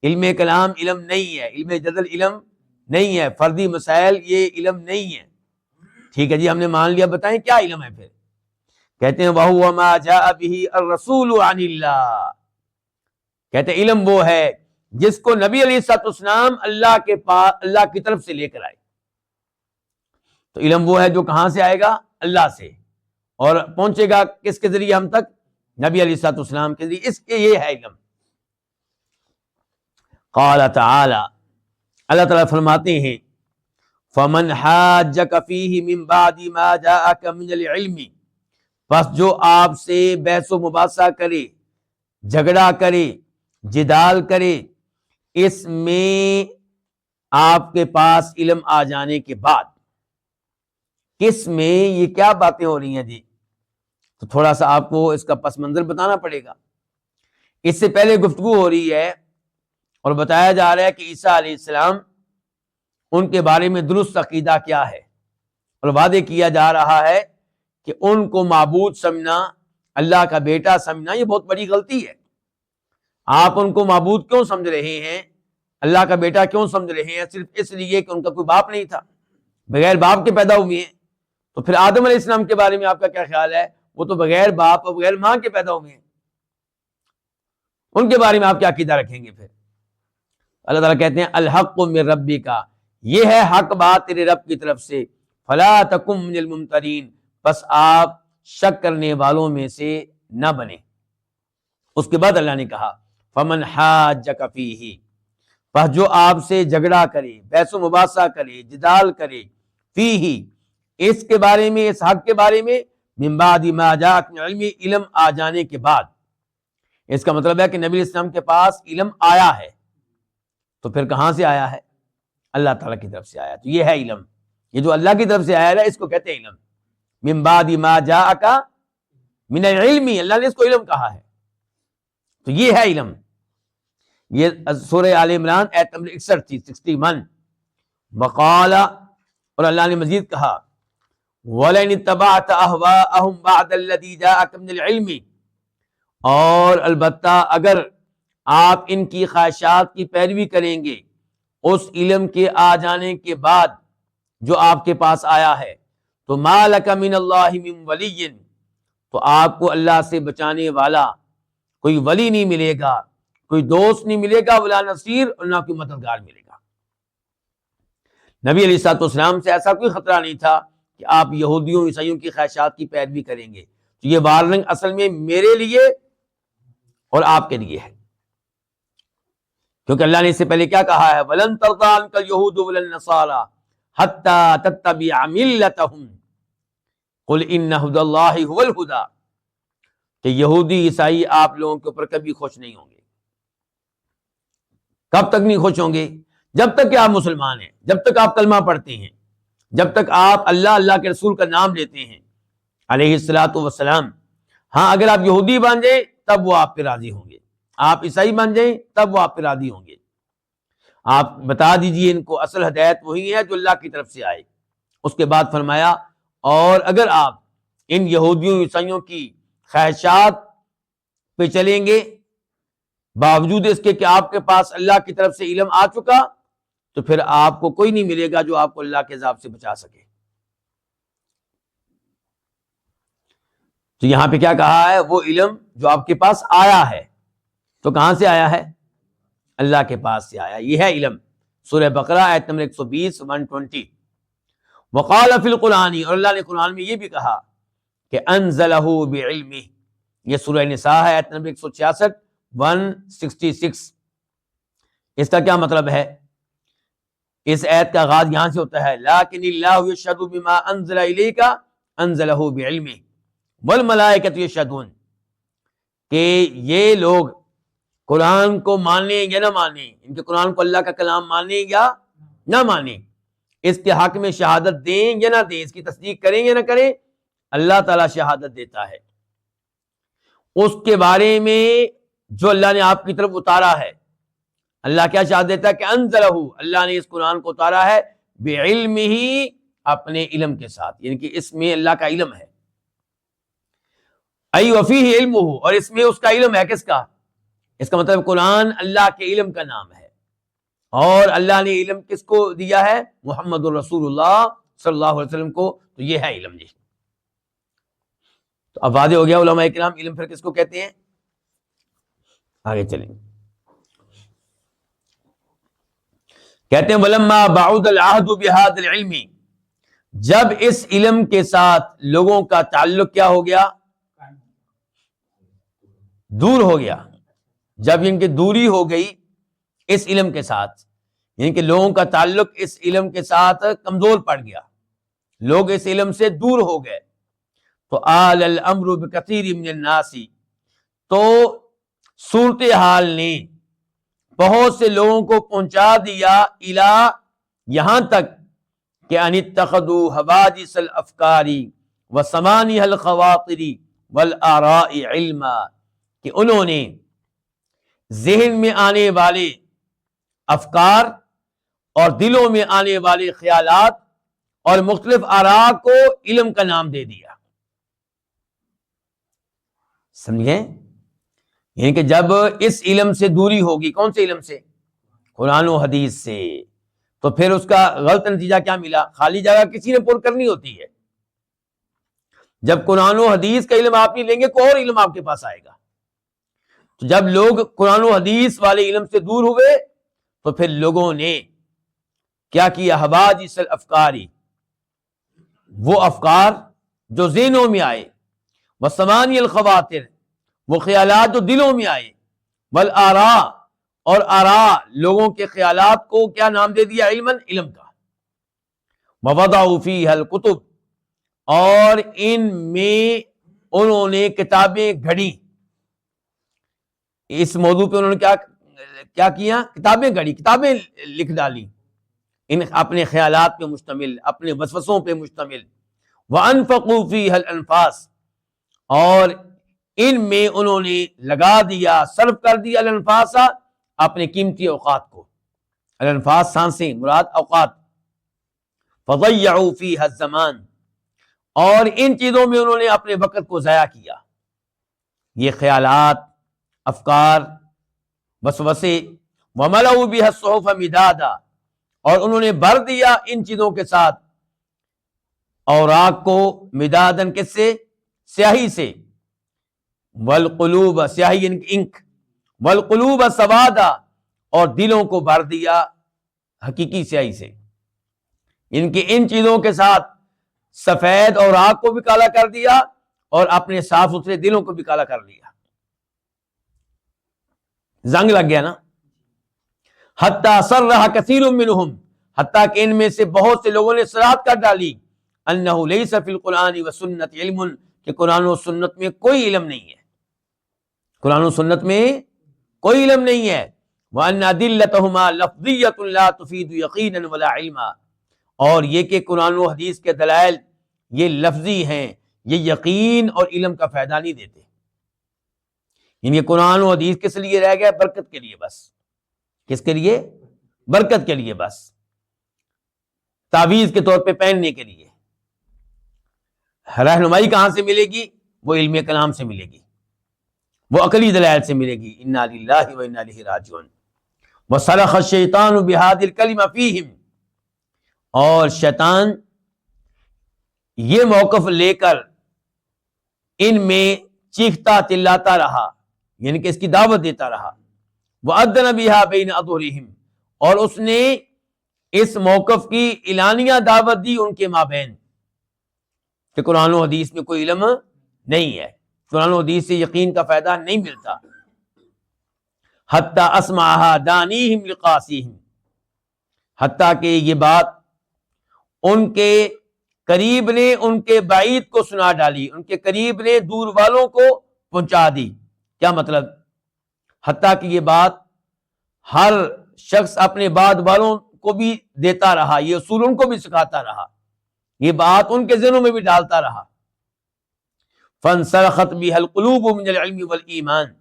علم کلام علم نہیں ہے، علم جدل علم نہیں ہے، فردی مسائل یہ علم نہیں ہے. ٹھیک ہے جی، ہم نے مان لیا. بتائیں کیا علم ہے پھر؟ کہتے ہیں وَهُوَ مَا جَاءَ بِهِ الرَّسُولُ عَنِ اللَّهِ، کہتے ہیں علم وہ ہے جس کو نبی علیہ الصلوۃ والسلام اللہ کے پاس، اللہ کی طرف سے لے کر آئے. تو علم وہ ہے جو کہاں سے آئے گا؟ اللہ سے، اور پہنچے گا کس کے ذریعے ہم تک؟ نبی علیہ الصلوۃ والسلام کے ذریعے. اس کے یہ ہے علم. قال تعالی، اللہ تعالیٰ فرماتے ہیں فَمَنْ حَاجَّكَ فِيهِ مِنْ بَعْدِ مَا جَاءَكَ مِنَ الْعِلْمِ، پس جو آپ سے بحث و مباحثہ کرے، جھگڑا کرے، جدال کرے، اس میں آپ کے پاس علم آ جانے کے بعد. کس میں؟ یہ کیا باتیں ہو رہی ہیں جی؟ تو تھوڑا سا آپ کو اس کا پس منظر بتانا پڑے گا. اس سے پہلے گفتگو ہو رہی ہے اور بتایا جا رہا ہے کہ عیسیٰ علیہ السلام، ان کے بارے میں درست عقیدہ کیا ہے، اور وعدے کیا جا رہا ہے کہ ان کو معبود سمجھنا، اللہ کا بیٹا سمجھنا، یہ بہت بڑی غلطی ہے. آپ ان کو معبود کیوں سمجھ رہے ہیں، اللہ کا بیٹا کیوں سمجھ رہے ہیں؟ صرف اس لیے کہ ان کا کوئی باپ نہیں تھا، بغیر باپ کے پیدا ہوئے ہیں. تو پھر آدم علیہ السلام کے بارے میں آپ کا کیا خیال ہے؟ وہ تو بغیر باپ اور بغیر ماں کے پیدا ہوئے ہیں. ان کے بارے میں آپ کیا عقیدہ رکھیں گے پھر؟ اللہ تعالیٰ کہتے ہیں الحق من ربک، یہ ہے حق بات تیرے رب کی طرف سے. فلا تکن من الممترین، بس آپ شک کرنے والوں میں سے نہ بنیں. اس کے بعد اللہ نے کہا فمن حاجک فیہ، پس جو آپ سے جھگڑا کرے، بحث و مباحثہ کرے، جدال کرے، فیہ، اس کے بارے میں، اس حق کے بارے میں، من بعد ما جاءک من علم، علم آ جانے کے بعد. اس کا مطلب ہے کہ نبی علیہ السلام کے پاس علم آیا ہے. تو پھر کہاں سے آیا ہے؟ اللہ تعالیٰ کی طرف سے آیا. تو یہ ہے علم. یہ جو اللہ کی طرف سے آیا ہے اس کو کہتے ہیں علم. من بعد ما جاءک من العلم، اللہ نے اس کو علم کہا ہے. تو یہ ہے علم. یہ سورہ آل عمران آیت نمبر 61 تھی، 61. وقال، اور اللہ نے مزید کہا وَلَئِنِ اتَّبَعْتَ أَهْوَاءَهُمْ بَعْدَ الَّذِي جَاءَكَ مِنَ الْعِلْمِ، اور البتہ اگر آپ ان کی خواہشات کی پیروی کریں گے اس علم کے آ جانے کے بعد جو آپ کے پاس آیا ہے، تو مَا لَكَ مِنَ اللَّهِ مِن وَلِيٍّ، تو آپ کو اللہ سے بچانے والا کوئی ولی نہیں ملے گا، کوئی دوست نہیں ملے گا، ولا نصیر، اور نہ کوئی مددگار ملے گا. نبی علیہ الصلوۃ والسلام سے ایسا کوئی خطرہ نہیں تھا کہ آپ یہودیوں عیسائیوں کی خواہشات کی پیروی کریں گے. تو یہ وارننگ اصل میں میرے لیے اور آپ کے لیے ہے، کیونکہ اللہ نے اس سے پہلے کیا کہا ہے؟ وَلَن تَرْضَىٰ عَنْكَ الْيَهُودُ وَلَا النَّصَارَىٰ حَتَّىٰ تَتَّبِعَ مِلَّتَهُمْ قُلْ إِنَّ هُدَى اللَّهِ هُوَ الْهُدَىٰ، کہ یہودی عیسائی آپ لوگوں کے اوپر کبھی خوش نہیں ہوں گے. کب تک نہیں خوش ہوں گے؟ جب تک کہ آپ مسلمان ہیں، جب تک آپ کلمہ پڑھتے ہیں، جب تک آپ اللہ کے رسول کا نام لیتے ہیں علیہ الصلوۃ والسلام. ہاں، اگر آپ یہودی بن جائیں تب وہ آپ پہ راضی ہوں گے، آپ عیسائی بن جائیں تب وہ آپ پہ راضی ہوں گے. آپ بتا دیجئے ان کو اصل ہدایت وہی ہے جو اللہ کی طرف سے آئے. اس کے بعد فرمایا اور اگر آپ ان یہودیوں عیسائیوں کی خواہشات پہ چلیں گے باوجود اس کے کہ آپ کے پاس اللہ کی طرف سے علم آ چکا، تو پھر آپ کو کوئی نہیں ملے گا جو آپ کو اللہ کے عذاب سے بچا سکے. تو یہاں پہ کیا کہا ہے؟ وہ علم جو آپ کے پاس آیا ہے. تو کہاں سے آیا ہے؟ اللہ کے پاس سے آیا. یہ ہے علم. سورہ بقرہ آیت نمبر 120 120. وقال فی القرآن، اور اللہ نے قرآن میں یہ بھی کہا کہ انزلہ بعلمہ. یہ سورہ نساء ہے آیت نمبر 166 166. اس کا کیا مطلب ہے؟ اس آیت کا آغاز یہاں سے ہوتا ہے لیکن اللہ یشہد بما انزل الیک انزلہ بعلمہ والملائکۃ یشہدون، کہ یہ لوگ قرآن کو مانیں یا نہ مانیں، ان کے قرآن کو اللہ کا کلام مانیں یا نہ مانیں، اس کے حق میں شہادت دیں یا نہ دیں، اس کی تصدیق کریں یا نہ کریں، اللہ تعالیٰ شہادت دیتا ہے۔ اس کے بارے میں جو اللہ نے آپ کی طرف اتارا ہے، اللہ کیا شہادت دیتا ہے کہ انزلہ، اللہ نے اس قرآن کو اتارا ہے بعلمہ، اپنے علم کے ساتھ، یعنی کہ اس میں اللہ کا علم ہے، ای وفیہ علمہ، اور اس میں اس کا علم ہے، کس کا؟ اس کا مطلب قرآن اللہ کے علم کا نام ہے، اور اللہ نے علم کس کو دیا ہے؟ محمد الرسول اللہ صلی اللہ علیہ وسلم کو، تو یہ ہے علم جی۔ تو اب واضح ہو گیا علماء کرام علم پھر کس کو کہتے ہیں؟ آگے چلیں، کہتے ہیں وَلَمَّا بَعُدَ الْعَهْدُ بِهَذَا الْعِلْمِ، جب اس علم کے ساتھ لوگوں کا تعلق کیا ہو گیا؟ دور ہو گیا، جب ان کی دوری ہو گئی اس علم کے ساتھ، یعنی کہ لوگوں کا تعلق اس علم کے ساتھ کمزور پڑ گیا، لوگ اس علم سے دور ہو گئے، تو آل الامر بکثیر من الناس، تو صورتحال نے بہت سے لوگوں کو پہنچا دیا الی، یہاں تک کہ ان اتخذوا حواجز الافکار وسمانح الخواطر والاراء علما، کہ انہوں نے ذہن میں آنے والے افکار اور دلوں میں آنے والے خیالات اور مختلف آراء کو علم کا نام دے دیا۔ سمجھیں؟ یعنی کہ جب اس علم سے دوری ہوگی، کون سے علم سے؟ قرآن و حدیث سے، تو پھر اس کا غلط نتیجہ کیا ملا؟ خالی جگہ کسی نے پر کرنی ہوتی ہے۔ جب قرآن و حدیث کا علم آپ نہیں لیں گے، کوئی اور علم آپ کے پاس آئے گا۔ تو جب لوگ قرآن و حدیث والے علم سے دور ہوئے، تو پھر لوگوں نے کیا کیا؟ حواجز الافکار، وہ افکار جو ذہنوں میں آئے، وسمانی الخواطر، وہ خیالات جو دلوں میں آئے، والاراء، اور آراء لوگوں کے خیالات کو کیا نام دے دیا؟ علم، علم کا۔ ووضعوا فیہا الکتب، اور ان میں انہوں نے کتابیں گھڑی، اس موضوع پہ انہوں نے کیا کیا؟ کتابیں گھڑی، کتابیں لکھ ڈالی، ان اپنے خیالات پہ مشتمل، اپنے وسوسوں پہ مشتمل۔ وانفقوا فیہا الانفاس، اور ان میں انہوں نے لگا دیا، صرف کر دیا، الانفاس، اپنے قیمتی اوقات کو، الانفاس سانسیں مراد اوقات۔ فضیعوا فیہا الزمان، اور ان چیزوں میں انہوں نے اپنے وقت کو ضائع کیا، یہ خیالات، افکار، وسوسے۔ وملؤوا بها الصحف مدادا، اور انہوں نے بھر دیا ان چیزوں کے ساتھ اوراق کو، مدادن کس سے؟ سیاہی سے۔ والقلوب، سیاہی ان کی انک۔ والقلوب سوادا، اور دلوں کو بھر دیا حقیقی سیاہی سے، ان کی ان چیزوں کے ساتھ سفید اوراق کو بھی کالا کر دیا اور اپنے صاف ستھرے دلوں کو بھی کالا کر دیا، زنگ لگ گیا نا۔ حتی صرح کثیر منہم، حتیٰ کہ ان میں سے بہت سے لوگوں نے صراحت کر ڈالی، انہ لیس فی القرآن والسنۃ علم، کہ قرآن و سنت میں کوئی علم نہیں ہے، قرآن و سنت میں کوئی علم نہیں ہے۔ وان ادلتہما لفظیۃ لا تفید یقینا ولا علما، اور یہ کہ قرآن و حدیث کے دلائل یہ لفظی ہیں، یہ یقین اور علم کا فائدہ نہیں دیتے۔ یعنی یہ قرآن و حدیث کس لیے رہ گیا؟ برکت کے لیے بس۔ کس کے لیے؟ برکت کے لیے بس، تعویذ کے طور پہ پہننے کے لیے۔ رہنمائی کہاں سے ملے گی؟ وہ علم کلام سے ملے گی، وہ عقلی دلائل سے ملے گی۔ انا للہ و انا الیہ راجعون۔ وصرخ الشیطان بہذہ الکلمہ فیہم، اور شیطان یہ موقف لے کر ان میں چیختا چلاتا رہا، یعنی کہ اس کی دعوت دیتا رہا۔ وَأَذَّنَ بِهَا بَيْنَ أَظْهُرِهِمْ، اور اس نے اس موقف کی اعلانیہ دعوت دی ان کے مابین کہ قرآن و حدیث میں کوئی علم نہیں ہے، قرآن و حدیث سے یقین کا فائدہ نہیں ملتا۔ حتیٰ اسمعها دانیہم لقاسیہم، حتیٰ کہ یہ بات ان کے قریب نے ان کے بعید کو سنا ڈالی، ان کے قریب نے دور والوں کو پہنچا دی۔ کیا مطلب؟ حتیٰ کہ یہ بات ہر شخص اپنے بعد والوں کو بھی دیتا رہا، یہ اصول ان کو بھی سکھاتا رہا، یہ بات ان کے ذہنوں میں بھی ڈالتا رہا۔ فانسلخت بها القلوب من العلم والایمان،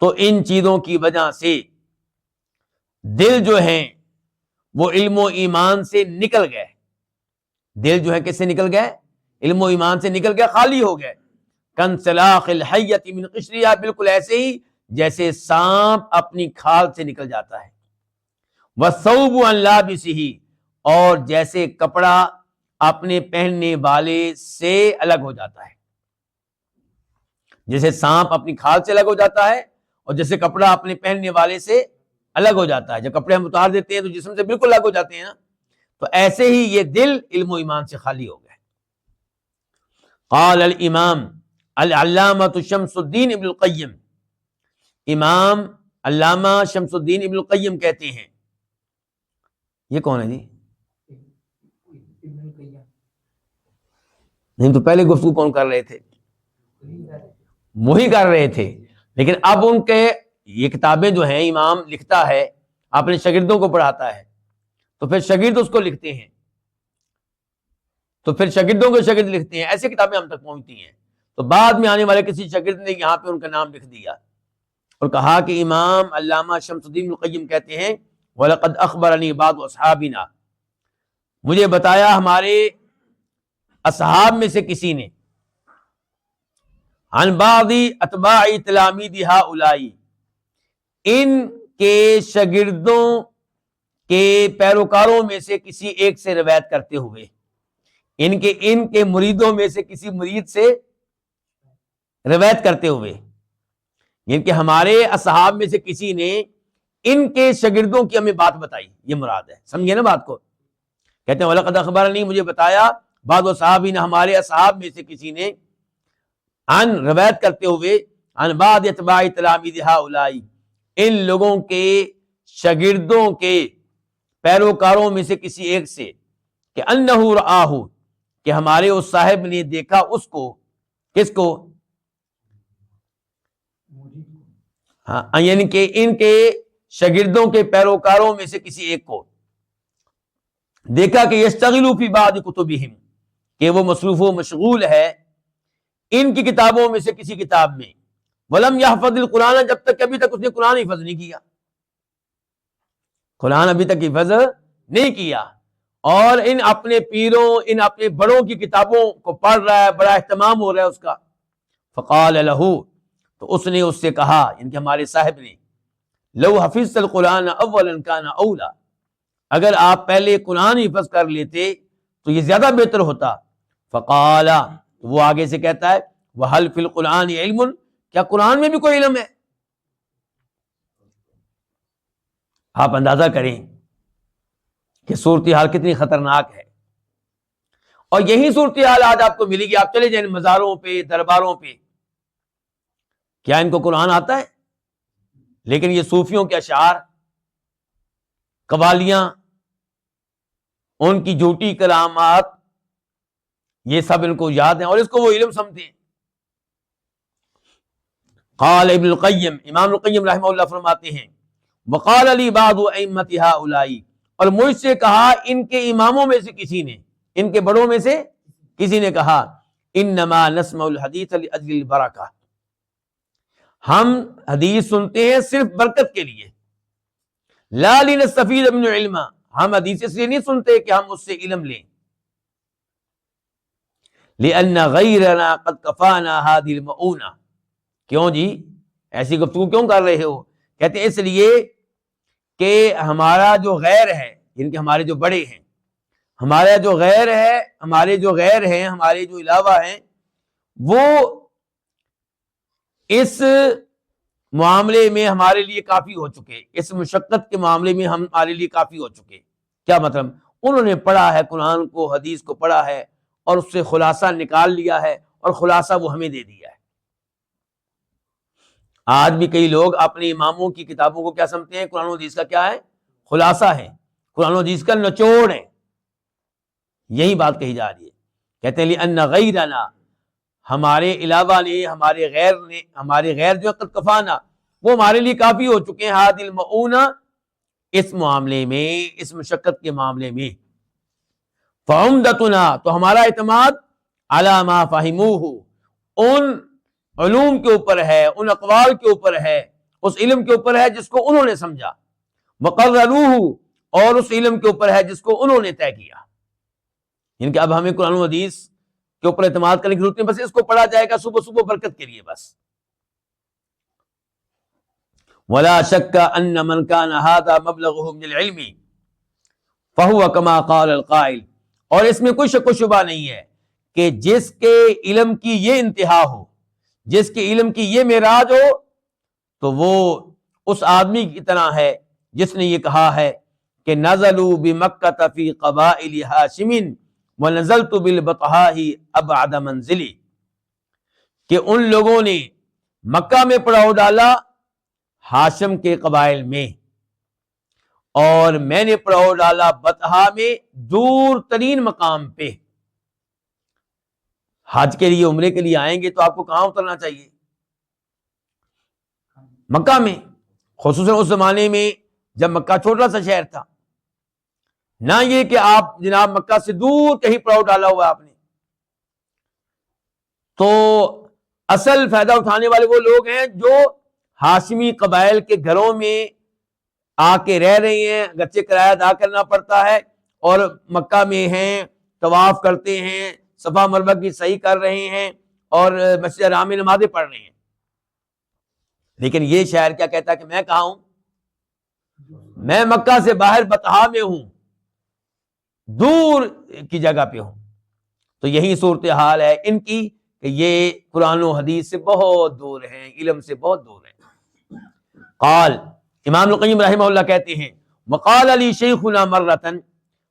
تو ان چیزوں کی وجہ سے دل جو ہیں وہ علم و ایمان سے نکل گئے، دل جو ہے کس سے نکل گئے؟ علم و ایمان سے نکل گئے، خالی ہو گئے۔ کنسلاخ الحیۃ من قشرها، بالکل ایسے ہی جیسے سانپ اپنی کھال سے نکل جاتا ہے۔ والثوب عن لابسہ، اور جیسے کپڑا اپنے پہننے والے سے الگ ہو جاتا ہے، جیسے سانپ اپنی کھال سے الگ ہو جاتا ہے اور جیسے کپڑا اپنے پہننے والے سے الگ ہو جاتا ہے۔ جب کپڑے ہم اتار دیتے ہیں تو جسم سے بالکل الگ ہو جاتے ہیں نا، تو ایسے ہی یہ دل علم و ایمان سے خالی ہو گئے۔ قال الامام العلامۃ شمس الدین ابن القیم، امام علامہ شمس الدین ابن القیم کہتے ہیں، یہ کون ہے جی؟ نہیں تو پہلے گفتگو کون کر رہے تھے؟ وہی کر رہے تھے، لیکن اب ان کے یہ کتابیں جو ہیں امام لکھتا ہے، اپنے شاگردوں کو پڑھاتا ہے، تو پھر شاگرد اس کو لکھتے ہیں، تو پھر شاگردوں کے شاگرد لکھتے ہیں، ایسے کتابیں ہم تک پہنچتی ہیں۔ تو بعد میں آنے والے کسی شاگرد نے یہاں پہ ان کا نام لکھ دیا اور کہا کہ امام علامہ شمس الدین القیم کہتے ہیں وَلَقَدْ أَخْبَرَنِي بَعْضُ أَصْحَابِنَا، مجھے بتایا ہمارے اصحاب میں سے کسی نے، عن بعض اتباع تلامیذ هؤلاء، ان کے شاگردوں کے پیروکاروں میں سے کسی ایک سے روایت کرتے ہوئے، ان کے مریدوں میں سے کسی مرید سے روایت کرتے ہوئے، یعنی کہ ہمارے اصحاب میں سے کسی نے ان کے شاگردوں کی ہمیں بات بتائی، یہ مراد ہے، سمجھے نا بات کو؟ کہتے ہیں وَلَقَدْ أَخْبَرَنِي، مجھے بتایا بعض صحابین، ہمارے اصحاب میں سے کسی نے، عن روایت کرتے ہوئے، عن بعض اتباع تلامیذ هؤلاء، ان لوگوں کے شاگردوں کے پیروکاروں میں سے کسی ایک سے، کہ انہ رآہ، کہ ہمارے اس صاحب نے دیکھا اس کو، کس کو؟ ہاں، یعنی کہ ان کے شاگردوں کے پیروکاروں میں سے کسی ایک کو دیکھا کہ یشتغل فی بعض کتبہم، کہ وہ مصروف و مشغول ہے ان کی کتابوں میں سے کسی کتاب میں، ولم یحفظ القرآن، جب تک ابھی تک اس نے قرآن حفظ نہیں کیا، قرآن ابھی تک حفظ نہیں کیا، اور ان اپنے پیروں، ان اپنے بڑوں کی کتابوں کو پڑھ رہا ہے، بڑا اہتمام ہو رہا ہے اس کا۔ فقال لہ، تو اس نے اس سے کہا، ان کے ہمارے صاحب نے، لو حفظت القرآن اولا کان اولا، اگر آپ پہلے قرآن حفظ کر لیتے تو یہ زیادہ بہتر ہوتا۔ فقال، وہ آگے سے کہتا ہے، وَهَلْ فِي الْقُرْآنِ عِلْمٌ، کیا قرآن میں بھی کوئی علم ہے؟ آپ اندازہ کریں کہ صورتحال کتنی خطرناک ہے، اور یہی صورتحال آج آپ کو ملے گی۔ آپ چلے جائیں مزاروں پہ، درباروں پہ، کیا ان کو قرآن آتا ہے؟ لیکن یہ صوفیوں کے اشعار، قوالیاں، ان کی جھوٹی کلامات، یہ سب ان کو یاد ہیں اور اس کو وہ علم سمجھتے ہیں۔ قال ابن القیم، امام القیم رحمہ اللہ فرماتے ہیں، وقال لی بعض ائمۃ ہؤلاء، اور مجھ سے کہا ان کے اماموں میں سے کسی نے، ان کے بڑوں میں سے کسی نے کہا، انما نسمع الحدیث لاجل البرکہ، ہم حدیث سنتے ہیں صرف برکت کے لیے، لا لنستفید من علم، ہم حدیث اس لیے نہیں سنتے کہ ہم اس سے علم لیں، لأن غیرنا قد کفانا هذه المؤونہ، کیوں جی ایسی گفتگو کیوں کر رہے ہو؟ کہتے ہیں اس لیے کہ ہمارا جو غیر ہے، یعنی کہ ہمارے جو بڑے ہیں، ہمارا جو غیر ہے، ہمارے جو غیر ہیں، ہمارے جو علاوہ ہیں، وہ اس معاملے میں ہمارے لیے کافی ہو چکے، اس مشقت کے معاملے میں ہمارے لیے کافی ہو چکے۔ کیا مطلب؟ انہوں نے پڑھا ہے قرآن کو، حدیث کو پڑھا ہے اور اس سے خلاصہ نکال لیا ہے، اور خلاصہ وہ ہمیں دے دیا ہے۔ آج بھی کئی لوگ اپنے اماموں کی کتابوں کو کیا سمجھتے ہیں؟ قرآن و حدیث کا کیا ہے؟ خلاصہ ہے، قرآن و حدیث کا نچوڑ ہے۔ یہی بات کہی جا رہی ہے۔ کہتے ہیں لأن غیرنا، ہمارے علاوہ نے، ہمارے غیر جو قد کفانا، وہ ہمارے لیے کافی ہو چکے ہیں ہاد المعونہ، اس معاملے میں، اس مشقت کے معاملے میں. فعمدتنا، تو ہمارا اعتماد علی ما فہموہ، ان علوم کے اوپر ہے، ان اقوال کے اوپر ہے، اس علم کے اوپر ہے جس کو انہوں نے سمجھا، وقرروہ، اور اس علم کے اوپر ہے جس کو انہوں نے طے کیا. یعنی کہ اب ہمیں قرآن و حدیث کے اوپر اعتماد کرنے کی ضرورت نہیں، بس اس کو پڑھا جائے گا صبح صبح برکت کے لیے بس. ولا شک ان من کان ھذا مبلغہ من العلم فہو کما قال القائل، اور اس میں کوئی شک و شبہ نہیں ہے کہ جس کے علم کی یہ انتہا ہو، جس کے علم کی یہ معراج ہو، تو وہ اس آدمی کی طرح ہے جس نے یہ کہا ہے کہ نزلوا بمکہ فی قبائل ہاشم ونزلت بالبطحاء ابعد منزلی، کہ ان لوگوں نے مکہ میں پڑاؤ ڈالا ہاشم کے قبائل میں، اور میں نے پڑاؤ ڈالا بطحا میں، دور ترین مقام پہ. حج کے لیے، عمرے کے لیے آئیں گے تو آپ کو کہاں اترنا چاہیے؟ مکہ میں، خصوصاً اس زمانے میں جب مکہ چھوٹا سا شہر تھا. نہ یہ کہ آپ جناب مکہ سے دور کہیں پڑاؤ ڈالا ہوا آپ نے. تو اصل فائدہ اٹھانے والے وہ لوگ ہیں جو ہاشمی قبائل کے گھروں میں آ کے رہ رہے ہیں، اگرچہ کرایہ ادا کرنا پڑتا ہے، اور مکہ میں ہیں، طواف کرتے ہیں، صفا مروہ کی سعی کر رہے ہیں، اور مسجد حرام میں نمازیں پڑھ رہے ہیں. لیکن یہ شہر کیا کہتا ہے کہ میں کہاں ہوں؟ میں مکہ سے باہر بطحا میں ہوں، دور کی جگہ پہ ہوں. تو یہی صورتحال ہے ان کی کہ یہ قرآن و حدیث سے بہت دور ہیں، علم سے بہت دور ہیں. قال، امام القیم رحمہ اللہ کہتے ہیں، وقال علی شیخنا مرتن،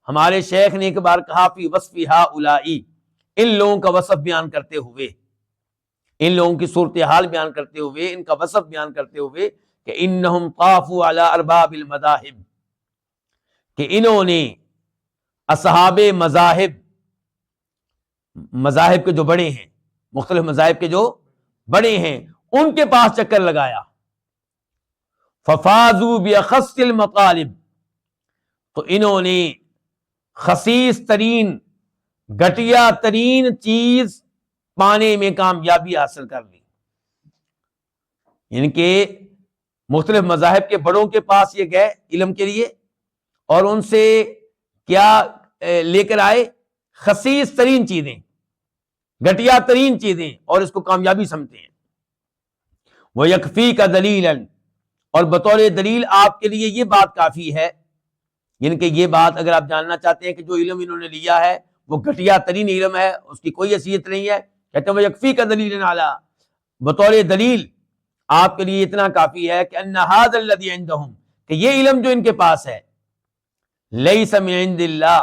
ہمارے شیخ نے ایک بار کہا، فی وصف ہؤلاء، ان لوگوں کا وصف بیان کرتے ہوئے، ان لوگوں کی صورتحال بیان کرتے ہوئے، ان کا وصف بیان کرتے ہوئے، کہ انہم طافوا علی ارباب المذاہب، کہ انہوں نے اصحاب مذاہب، مذاہب کے جو بڑے ہیں، مختلف مذاہب کے جو بڑے ہیں، ان کے پاس چکر لگایا. ففازوا باخص المطالب، تو انہوں نے خسیس ترین، گھٹیا ترین چیز پانے میں کامیابی حاصل کر لی. یعنی کہ مختلف مذاہب کے بڑوں کے پاس یہ گئے علم کے لیے، اور ان سے کیا لے کر آئے؟ خسیس ترین چیزیں، گھٹیا ترین چیزیں، اور اس کو کامیابی سمجھتے ہیں. وَيَكْفِيكَ دَلِيلًا، اور بطور دلیل آپ کے لیے یہ بات کافی ہے. یعنی کہ یہ بات اگر آپ جاننا چاہتے ہیں کہ جو علم انہوں نے لیا ہے وہ گھٹیا ترین علم ہے، اس کی کوئی حیثیت نہیں ہے، کہتے ہیں وَيَكْفِيكَ دَلِيلًا عَلَىٰ، بطور دلیل آپ کے لیے اتنا کافی ہے کہ أَنَّ هَذَا الَّذِي عِندَهُمْ، کہ یہ علم جو ان کے پاس ہے، لَيْسَ مِنْ عِنْدِ اللَّهِ،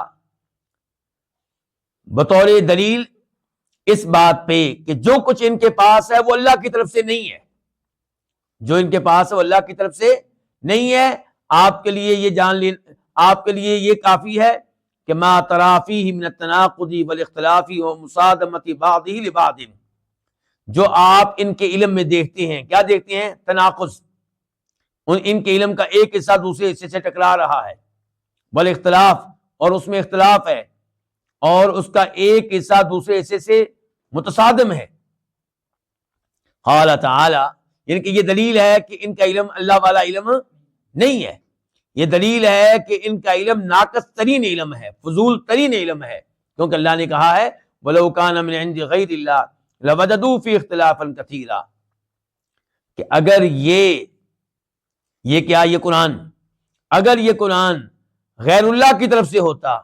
بطور دلیل اس بات پہ کہ جو کچھ ان کے پاس ہے وہ اللہ کی طرف سے نہیں ہے، جو ان کے پاس ہے وہ اللہ کی طرف سے نہیں ہے. آپ کے لیے یہ جان لیں، آپ کے لیے یہ کافی ہے کہ ما ترى فيه من التناقض والاختلاف ومصادمة بعضه لبعض، جو آپ ان کے علم میں دیکھتے ہیں. کیا دیکھتے ہیں؟ تناقض، ان کے علم کا ایک حصہ دوسرے حصے سے ٹکرا رہا ہے، والاختلاف، اور اس میں اختلاف ہے، اور اس کا ایک حصہ دوسرے حصے سے متصادم ہے. قال تعالی، یعنی کہ یہ دلیل ہے کہ ان کا علم اللہ والا علم نہیں ہے. یہ دلیل ہے کہ ان کا علم ناقص ترین علم ہے، فضول ترین علم ہے، کیونکہ اللہ نے کہا ہے وَلَوْ كَانَ مِنْ عِنْدِ غَيْرِ اللَّهِ لَوَجَدُوا فِيهِ اخْتِلَافًا كَثِيرًا، کہ اگر یہ کیا، یہ قرآن، اگر یہ قرآن غیر اللہ کی طرف سے ہوتا،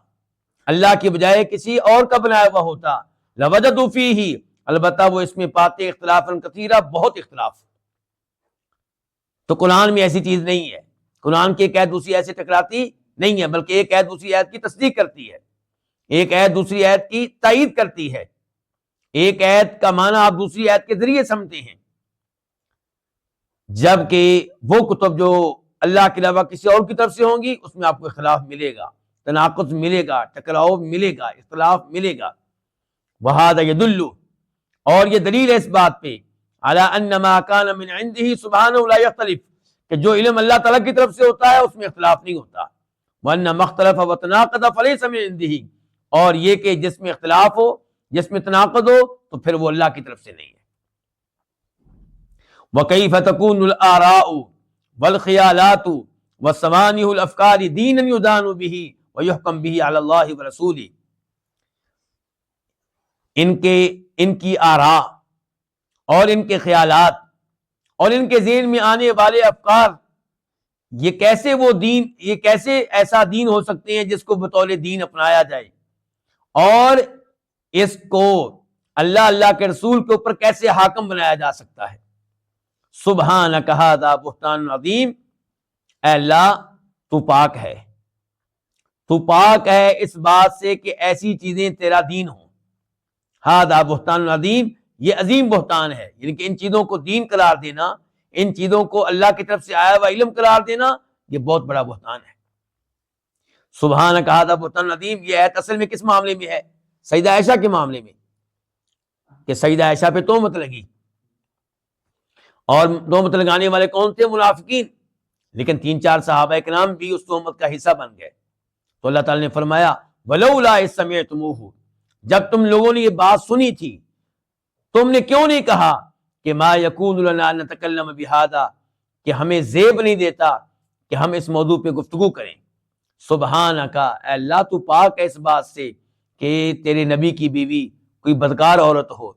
اللہ کی بجائے کسی اور کا بنایا ہوا ہوتا، لَوَجَدُوا فِيهِ، البتہ وہ اس میں پاتے اختلافاً کثیرا، بہت اختلاف. تو قرآن میں ایسی چیز نہیں ہے، قرآن کی ایک آیت دوسری آیت سے ٹکراتی نہیں ہے، بلکہ ایک آیت دوسری آیت کی تصدیق کرتی ہے، ایک آیت دوسری آیت کی تائید کرتی ہے، ایک آیت کا معنی آپ دوسری آیت کے ذریعے سمجھتے ہیں. جبکہ وہ کتب جو اللہ کے علاوہ کسی اور کی طرف سے ہوں گی اس میں آپ کو اختلاف ملے گا، تناقض ملے گا، ٹکراؤ ملے گا، اختلاف ملے گا. وَهَذَا يَدُلُّ، اور یہ دلیل ہے اس بات پہ، علی ان ما کان من عنده سبحانہ لا یختلف، کہ جو علم اللہ تعالیٰ کی طرف سے ہوتا ہے اس میں اختلاف نہیں ہوتا، وَأَنَّ مَا اخْتَلَفَ وَتَنَاقَضَ فَلَيْسَ مِنْ عِنْدِهِ، اور یہ کہ جس میں اختلاف ہو، جس میں تناقض ہو، تو پھر وہ اللہ کی طرف سے نہیں ہے۔ وَكَيْفَ تَكُونُ الْآرَاءُ وَالْخِيَالَاتُ وَالسَّوَانِحُ الْأَفْكَارِ دِينًا يُدَانُ بِهِ وَيُحْكَمُ بِهِ عَلَى اللَّهِ وَرَسُولِهِ، ان کی آراء اور ان کے خیالات اور ان کے ذہن میں آنے والے افکار، یہ کیسے ایسا دین ہو سکتے ہیں جس کو بطور دین اپنایا جائے، اور اس کو اللہ کے رسول کے اوپر کیسے حاکم بنایا جا سکتا ہے۔ سبحانک ھذا بہتان عظیم، اے اللہ تو پاک ہے، تو پاک ہے اس بات سے کہ ایسی چیزیں تیرا دین ہوں۔ ھذا بہتان عظیم، یہ عظیم بہتان ہے، یعنی کہ ان چیزوں کو دین قرار دینا، ان چیزوں کو اللہ کی طرف سے آیا ہوا علم قرار دینا، یہ بہت بڑا بہتان ہے۔ سبحانک ھذا بہتان عظیم، یہ آیت اصل میں کس معاملے میں ہے؟ سیدہ عائشہ کے معاملے میں، کہ سیدہ عائشہ پہ تہمت لگی، اور تہمت لگانے والے کون تھے؟ منافقین، لیکن 3-4 صحابہ کرام بھی اس تہمت کا حصہ بن گئے۔ تو اللہ تعالی نے فرمایا وَلَوْلَا إِذْ سَمِعْتُمُوهُ، جب تم لوگوں نے یہ بات سنی تھی تم نے کیوں نہیں کہا کہ ما یکون لنا ان نتکلم بہذا، کہ ہمیں زیب نہیں دیتا کہ ہم اس موضوع پہ گفتگو کریں۔ سبحانک، اے اللہ تو پاک ہے اس بات سے کہ تیرے نبی کی بیوی کوئی بدکار عورت ہو۔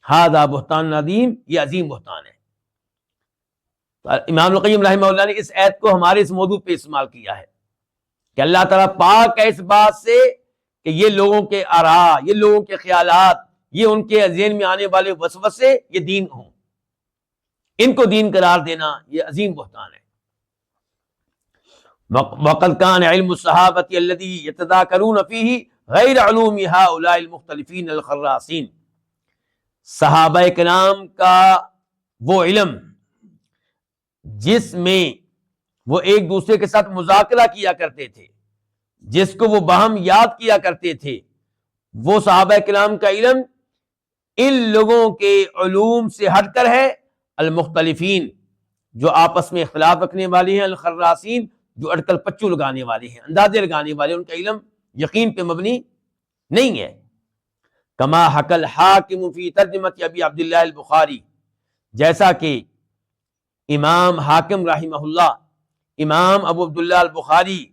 ھذا بہتان عظیم، یہ عظیم بہتان ہے۔ امام القیم رحمہ اللہ نے اس آیت کو ہمارے اس موضوع پہ استعمال کیا ہے کہ اللہ تعالیٰ پاک ہے اس بات سے کہ یہ لوگوں کے آراء، یہ لوگوں کے خیالات، یہ ان کے ذہن میں آنے والے وسوسے یہ دین ہوں، ان کو دین قرار دینا یہ عظیم بہتان ہے۔ وَقَدْ كَانَ عِلْمُ الصَّحَابَةِ الَّذِي يَتَذَاكَرُونَ فِيهِ غَيْرَ عُلُومِ هَؤُلَاءِ الْمُخْتَلِفِينَ الْخَرَّاصِينَ، صحابہ کرام کا وہ علم جس میں وہ ایک دوسرے کے ساتھ مذاکرہ کیا کرتے تھے، جس کو وہ باہم یاد کیا کرتے تھے، وہ صحابہ کرام کا علم ان لوگوں کے علوم سے ہٹ کر ہے، المختلفین، جو آپس میں اختلاف رکھنے والے ہیں، الخراسین، جو اٹکل پچو لگانے والے ہیں، اندازے لگانے والے، ان کا علم یقین پہ مبنی نہیں ہے۔ کما حکی الحاکم فی ترجمۃ ابی عبداللہ البخاری، جیسا کہ امام حاکم رحمہ اللہ، امام ابو عبداللہ البخاری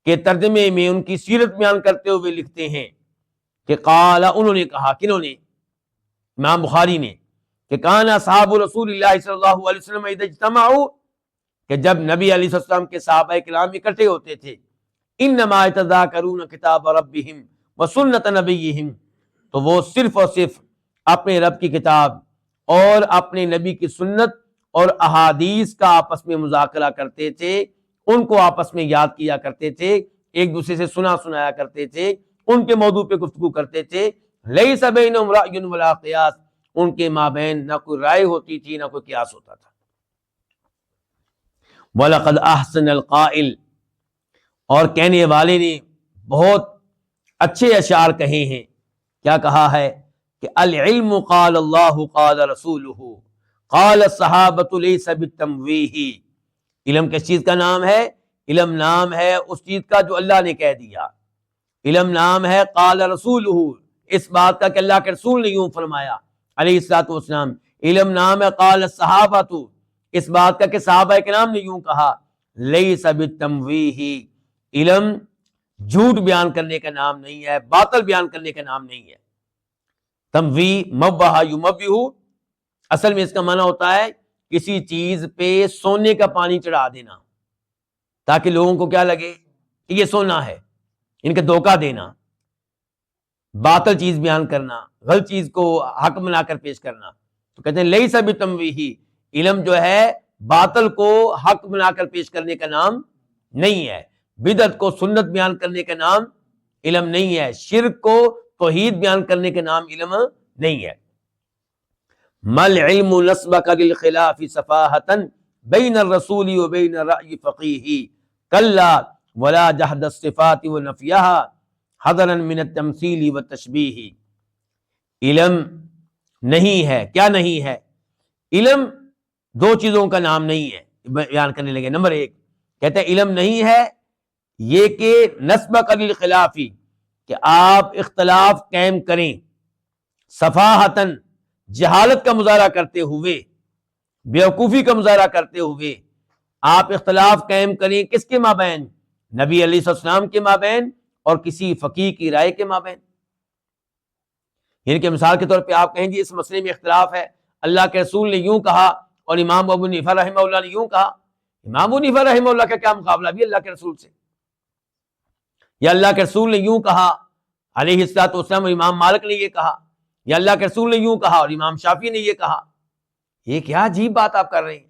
کے ترجمے میں ان کی سیرت بیان کرتے ہوئے لکھتے ہیں کہ قال، انہوں نے کہا، کنہوں نے؟ امام بخاری نے، کہ کان اصحاب رسول اللہ صلی اللہ علیہ وسلم اذا اجتمعوا، کہ جب نبی علیہ السلام کے صحابہ کرام اکٹھے ہوتے تھے، انما یتذاکرون کتاب ربہم وسنت نبیہم، تو وہ صرف اور صرف اپنے رب کی کتاب اور اپنے نبی کی سنت اور احادیث کا آپس میں مذاکرہ کرتے تھے، ان کو آپس میں یاد کیا کرتے تھے، ایک دوسرے سے سنایا کرتے تھے، ان کے موضوع پہ گفتگو کرتے تھے۔ لیس بینہم رأی ولا قیاس، ان کے مابین نہ کوئی رائے ہوتی تھی نہ کوئی قیاس ہوتا تھا۔ وَلَقَدْ أَحْسَنَ الْقَائِلِ، اور کہنے والے نے بہت اچھے اشعار کہے ہیں۔ کیا کہا ہے کہ العلم قال اللہ قال رسولہ قال الصحابۃ لیس بالتمویہ، علم کس چیز کا نام ہے؟ علم نام ہے اس چیز کا جو اللہ نے کہہ دیا، علم نام ہے قال رسولہ، اس بات کا کہ اللہ کے رسول نے یوں فرمایا علیہ الصلوۃ والسلام، علم نام ہے قال الصحابۃ، اس بات کا کہ صحابہ کرام نے یوں کہا، لیس بالتمویہ، علم جھوٹ بیان کرنے کا نام نہیں ہے، باطل بیان کرنے کا نام نہیں ہے۔ تمویہ موہ یموہ، اصل میں اس کا معنی ہوتا ہے کسی چیز پہ سونے کا پانی چڑھا دینا تاکہ لوگوں کو کیا لگے کہ یہ سونا ہے، ان کا دھوکہ دینا، باطل چیز بیان کرنا، غلط چیز کو حق بنا کر پیش کرنا۔ تو کہتے ہیں لیس بتمویہ، علم جو ہے باطل کو حق بنا کر پیش کرنے کا نام نہیں ہے، بدعت کو سنت بیان کرنے کا نام علم نہیں ہے، شرک کو توحید بیان کرنے کا نام علم نہیں ہے۔ مل علم نسبک للخلاف صفاحۃ بین الرسول و بین رأی فقیہ کلا ولا جحد الصفات ونفیہا حذرا من التمثیل والتشبیہ، علم نہیں ہے، کیا نہیں ہے؟ علم دو چیزوں کا نام نہیں ہے، بیان کرنے لگے۔ نمبر ایک کہتے ہیں علم نہیں ہے یہ کہ نسبق للخلافی، کہ آپ اختلاف قائم کریں، صفاحتاً جہالت کا مظاہرہ کرتے ہوئے، بیوقوفی کا مظاہرہ کرتے ہوئے آپ اختلاف قائم کریں، کس کے مابین؟ نبی علیہ السلام کے مابین اور کسی فقیہ کی رائے کے مابین۔ یعنی کہ مثال کے طور پہ آپ کہیں جی اس مسئلے میں اختلاف ہے، اللہ کے رسول نے یوں کہا اور امام ابو حنیفہ رحمہ اللہ نے یوں کہا۔ امام ابو حنیفہ رحمہ اللہ کا کیا مقابلہ بھی اللہ کے رسول سے؟ یا اللہ کے رسول نے یوں کہا علیہ الصلوۃ والسلام اور امام مالک نے یہ کہا، یا اللہ کے رسول نے یوں کہا اور امام شافعی نے یہ کہا۔ یہ کیا عجیب بات آپ کر رہے ہیں؟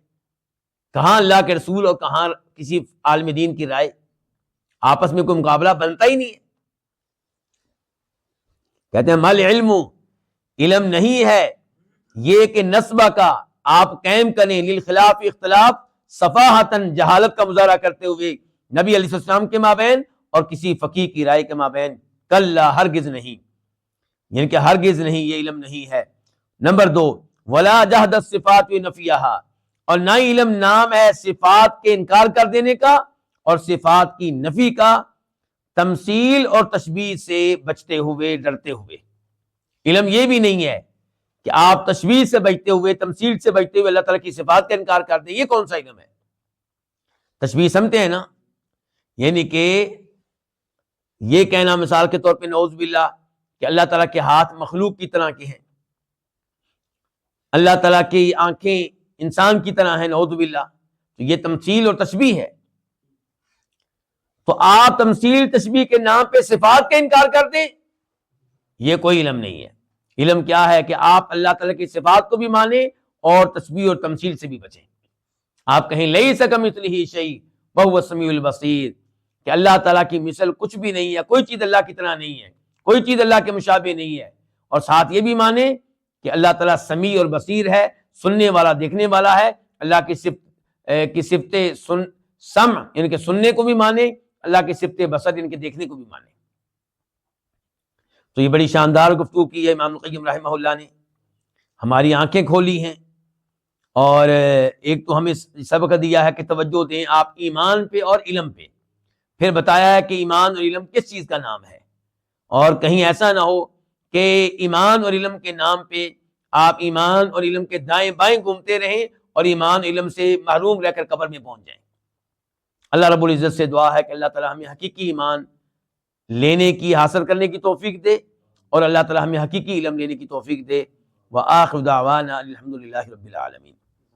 کہاں اللہ کے رسول اور کہاں کسی عالم دین کی رائے؟ آپس میں کوئی مقابلہ بنتا ہی نہیں ہے۔ کہتے ہیں مل علم، علم نہیں ہے یہ کہ نسبہ کا آپ قائم کریں للخلاف اختلاف، صفاحتاً جہالت کا مظاہرہ کرتے ہوئے نبی علیہ السلام کے مابین اور کسی فقیہ کی رائے کے مابین۔ کلا، ہرگز نہیں، یعنی کہ ہرگز نہیں، یہ علم نہیں ہے۔ نمبر دو، ولا جہد الصفات ونفیہا، اور نہ ہی علم نام ہے صفات کے انکار کر دینے کا اور صفات کی نفی کا، تمثیل اور تشبیہ سے بچتے ہوئے، ڈرتے ہوئے۔ علم یہ بھی نہیں ہے کہ آپ تشبیہ سے بچتے ہوئے، تمثیل سے بچتے ہوئے اللہ تعالیٰ کی صفات کا انکار کر دیں۔ یہ کون سا علم ہے؟ تشبیہ سمجھتے ہیں نا، یعنی کہ یہ کہنا مثال کے طور پہ نعوذ باللہ کہ اللہ تعالیٰ کے ہاتھ مخلوق کی طرح کے ہیں، اللہ تعالیٰ کی آنکھیں انسان کی طرح ہیں، نعوذ باللہ، تو یہ تمثیل اور تشبیہ ہے۔ تو آپ تمثیل تشبیہ کے نام پہ صفات کا انکار کر دیں، یہ کوئی علم نہیں ہے۔ علم کیا ہے کہ آپ اللہ تعالیٰ کی صفات کو بھی مانیں اور تشبیہ اور تمثیل سے بھی بچیں۔ آپ کہیں لیس کمثلہ شیء وہو السمیع البصیر، کہ اللہ تعالیٰ کی مثل کچھ بھی نہیں ہے، کوئی چیز اللہ کی طرح نہیں ہے، کوئی چیز اللہ کے مشابہ نہیں ہے، اور ساتھ یہ بھی مانیں کہ اللہ تعالیٰ سمیع اور بصیر ہے، سننے والا، دیکھنے والا ہے۔ اللہ کی صفت سمع یعنی کہ سننے کو بھی مانیں، اللہ کی صفت بصر یعنی کہ دیکھنے کو بھی مانیں۔ تو یہ بڑی شاندار گفتگو کی ہے امام القیم رحمہ اللہ نے، ہماری آنکھیں کھولی ہیں، اور ایک تو ہمیں سبق دیا ہے کہ توجہ دیں آپ ایمان پہ اور علم پہ، پھر بتایا ہے کہ ایمان اور علم کس چیز کا نام ہے، اور کہیں ایسا نہ ہو کہ ایمان اور علم کے نام پہ آپ ایمان اور علم کے دائیں بائیں گھومتے رہیں اور ایمان علم سے محروم رہ کر قبر میں پہنچ جائیں۔ اللہ رب العزت سے دعا ہے کہ اللہ تعالیٰ ہمیں حقیقی ایمان لینے کی، حاصل کرنے کی توفیق دے، اور اللہ تعالیٰ ہمیں حقیقی علم لینے کی توفیق دے۔ وآخر دعوانا الحمدللہ رب العالمین۔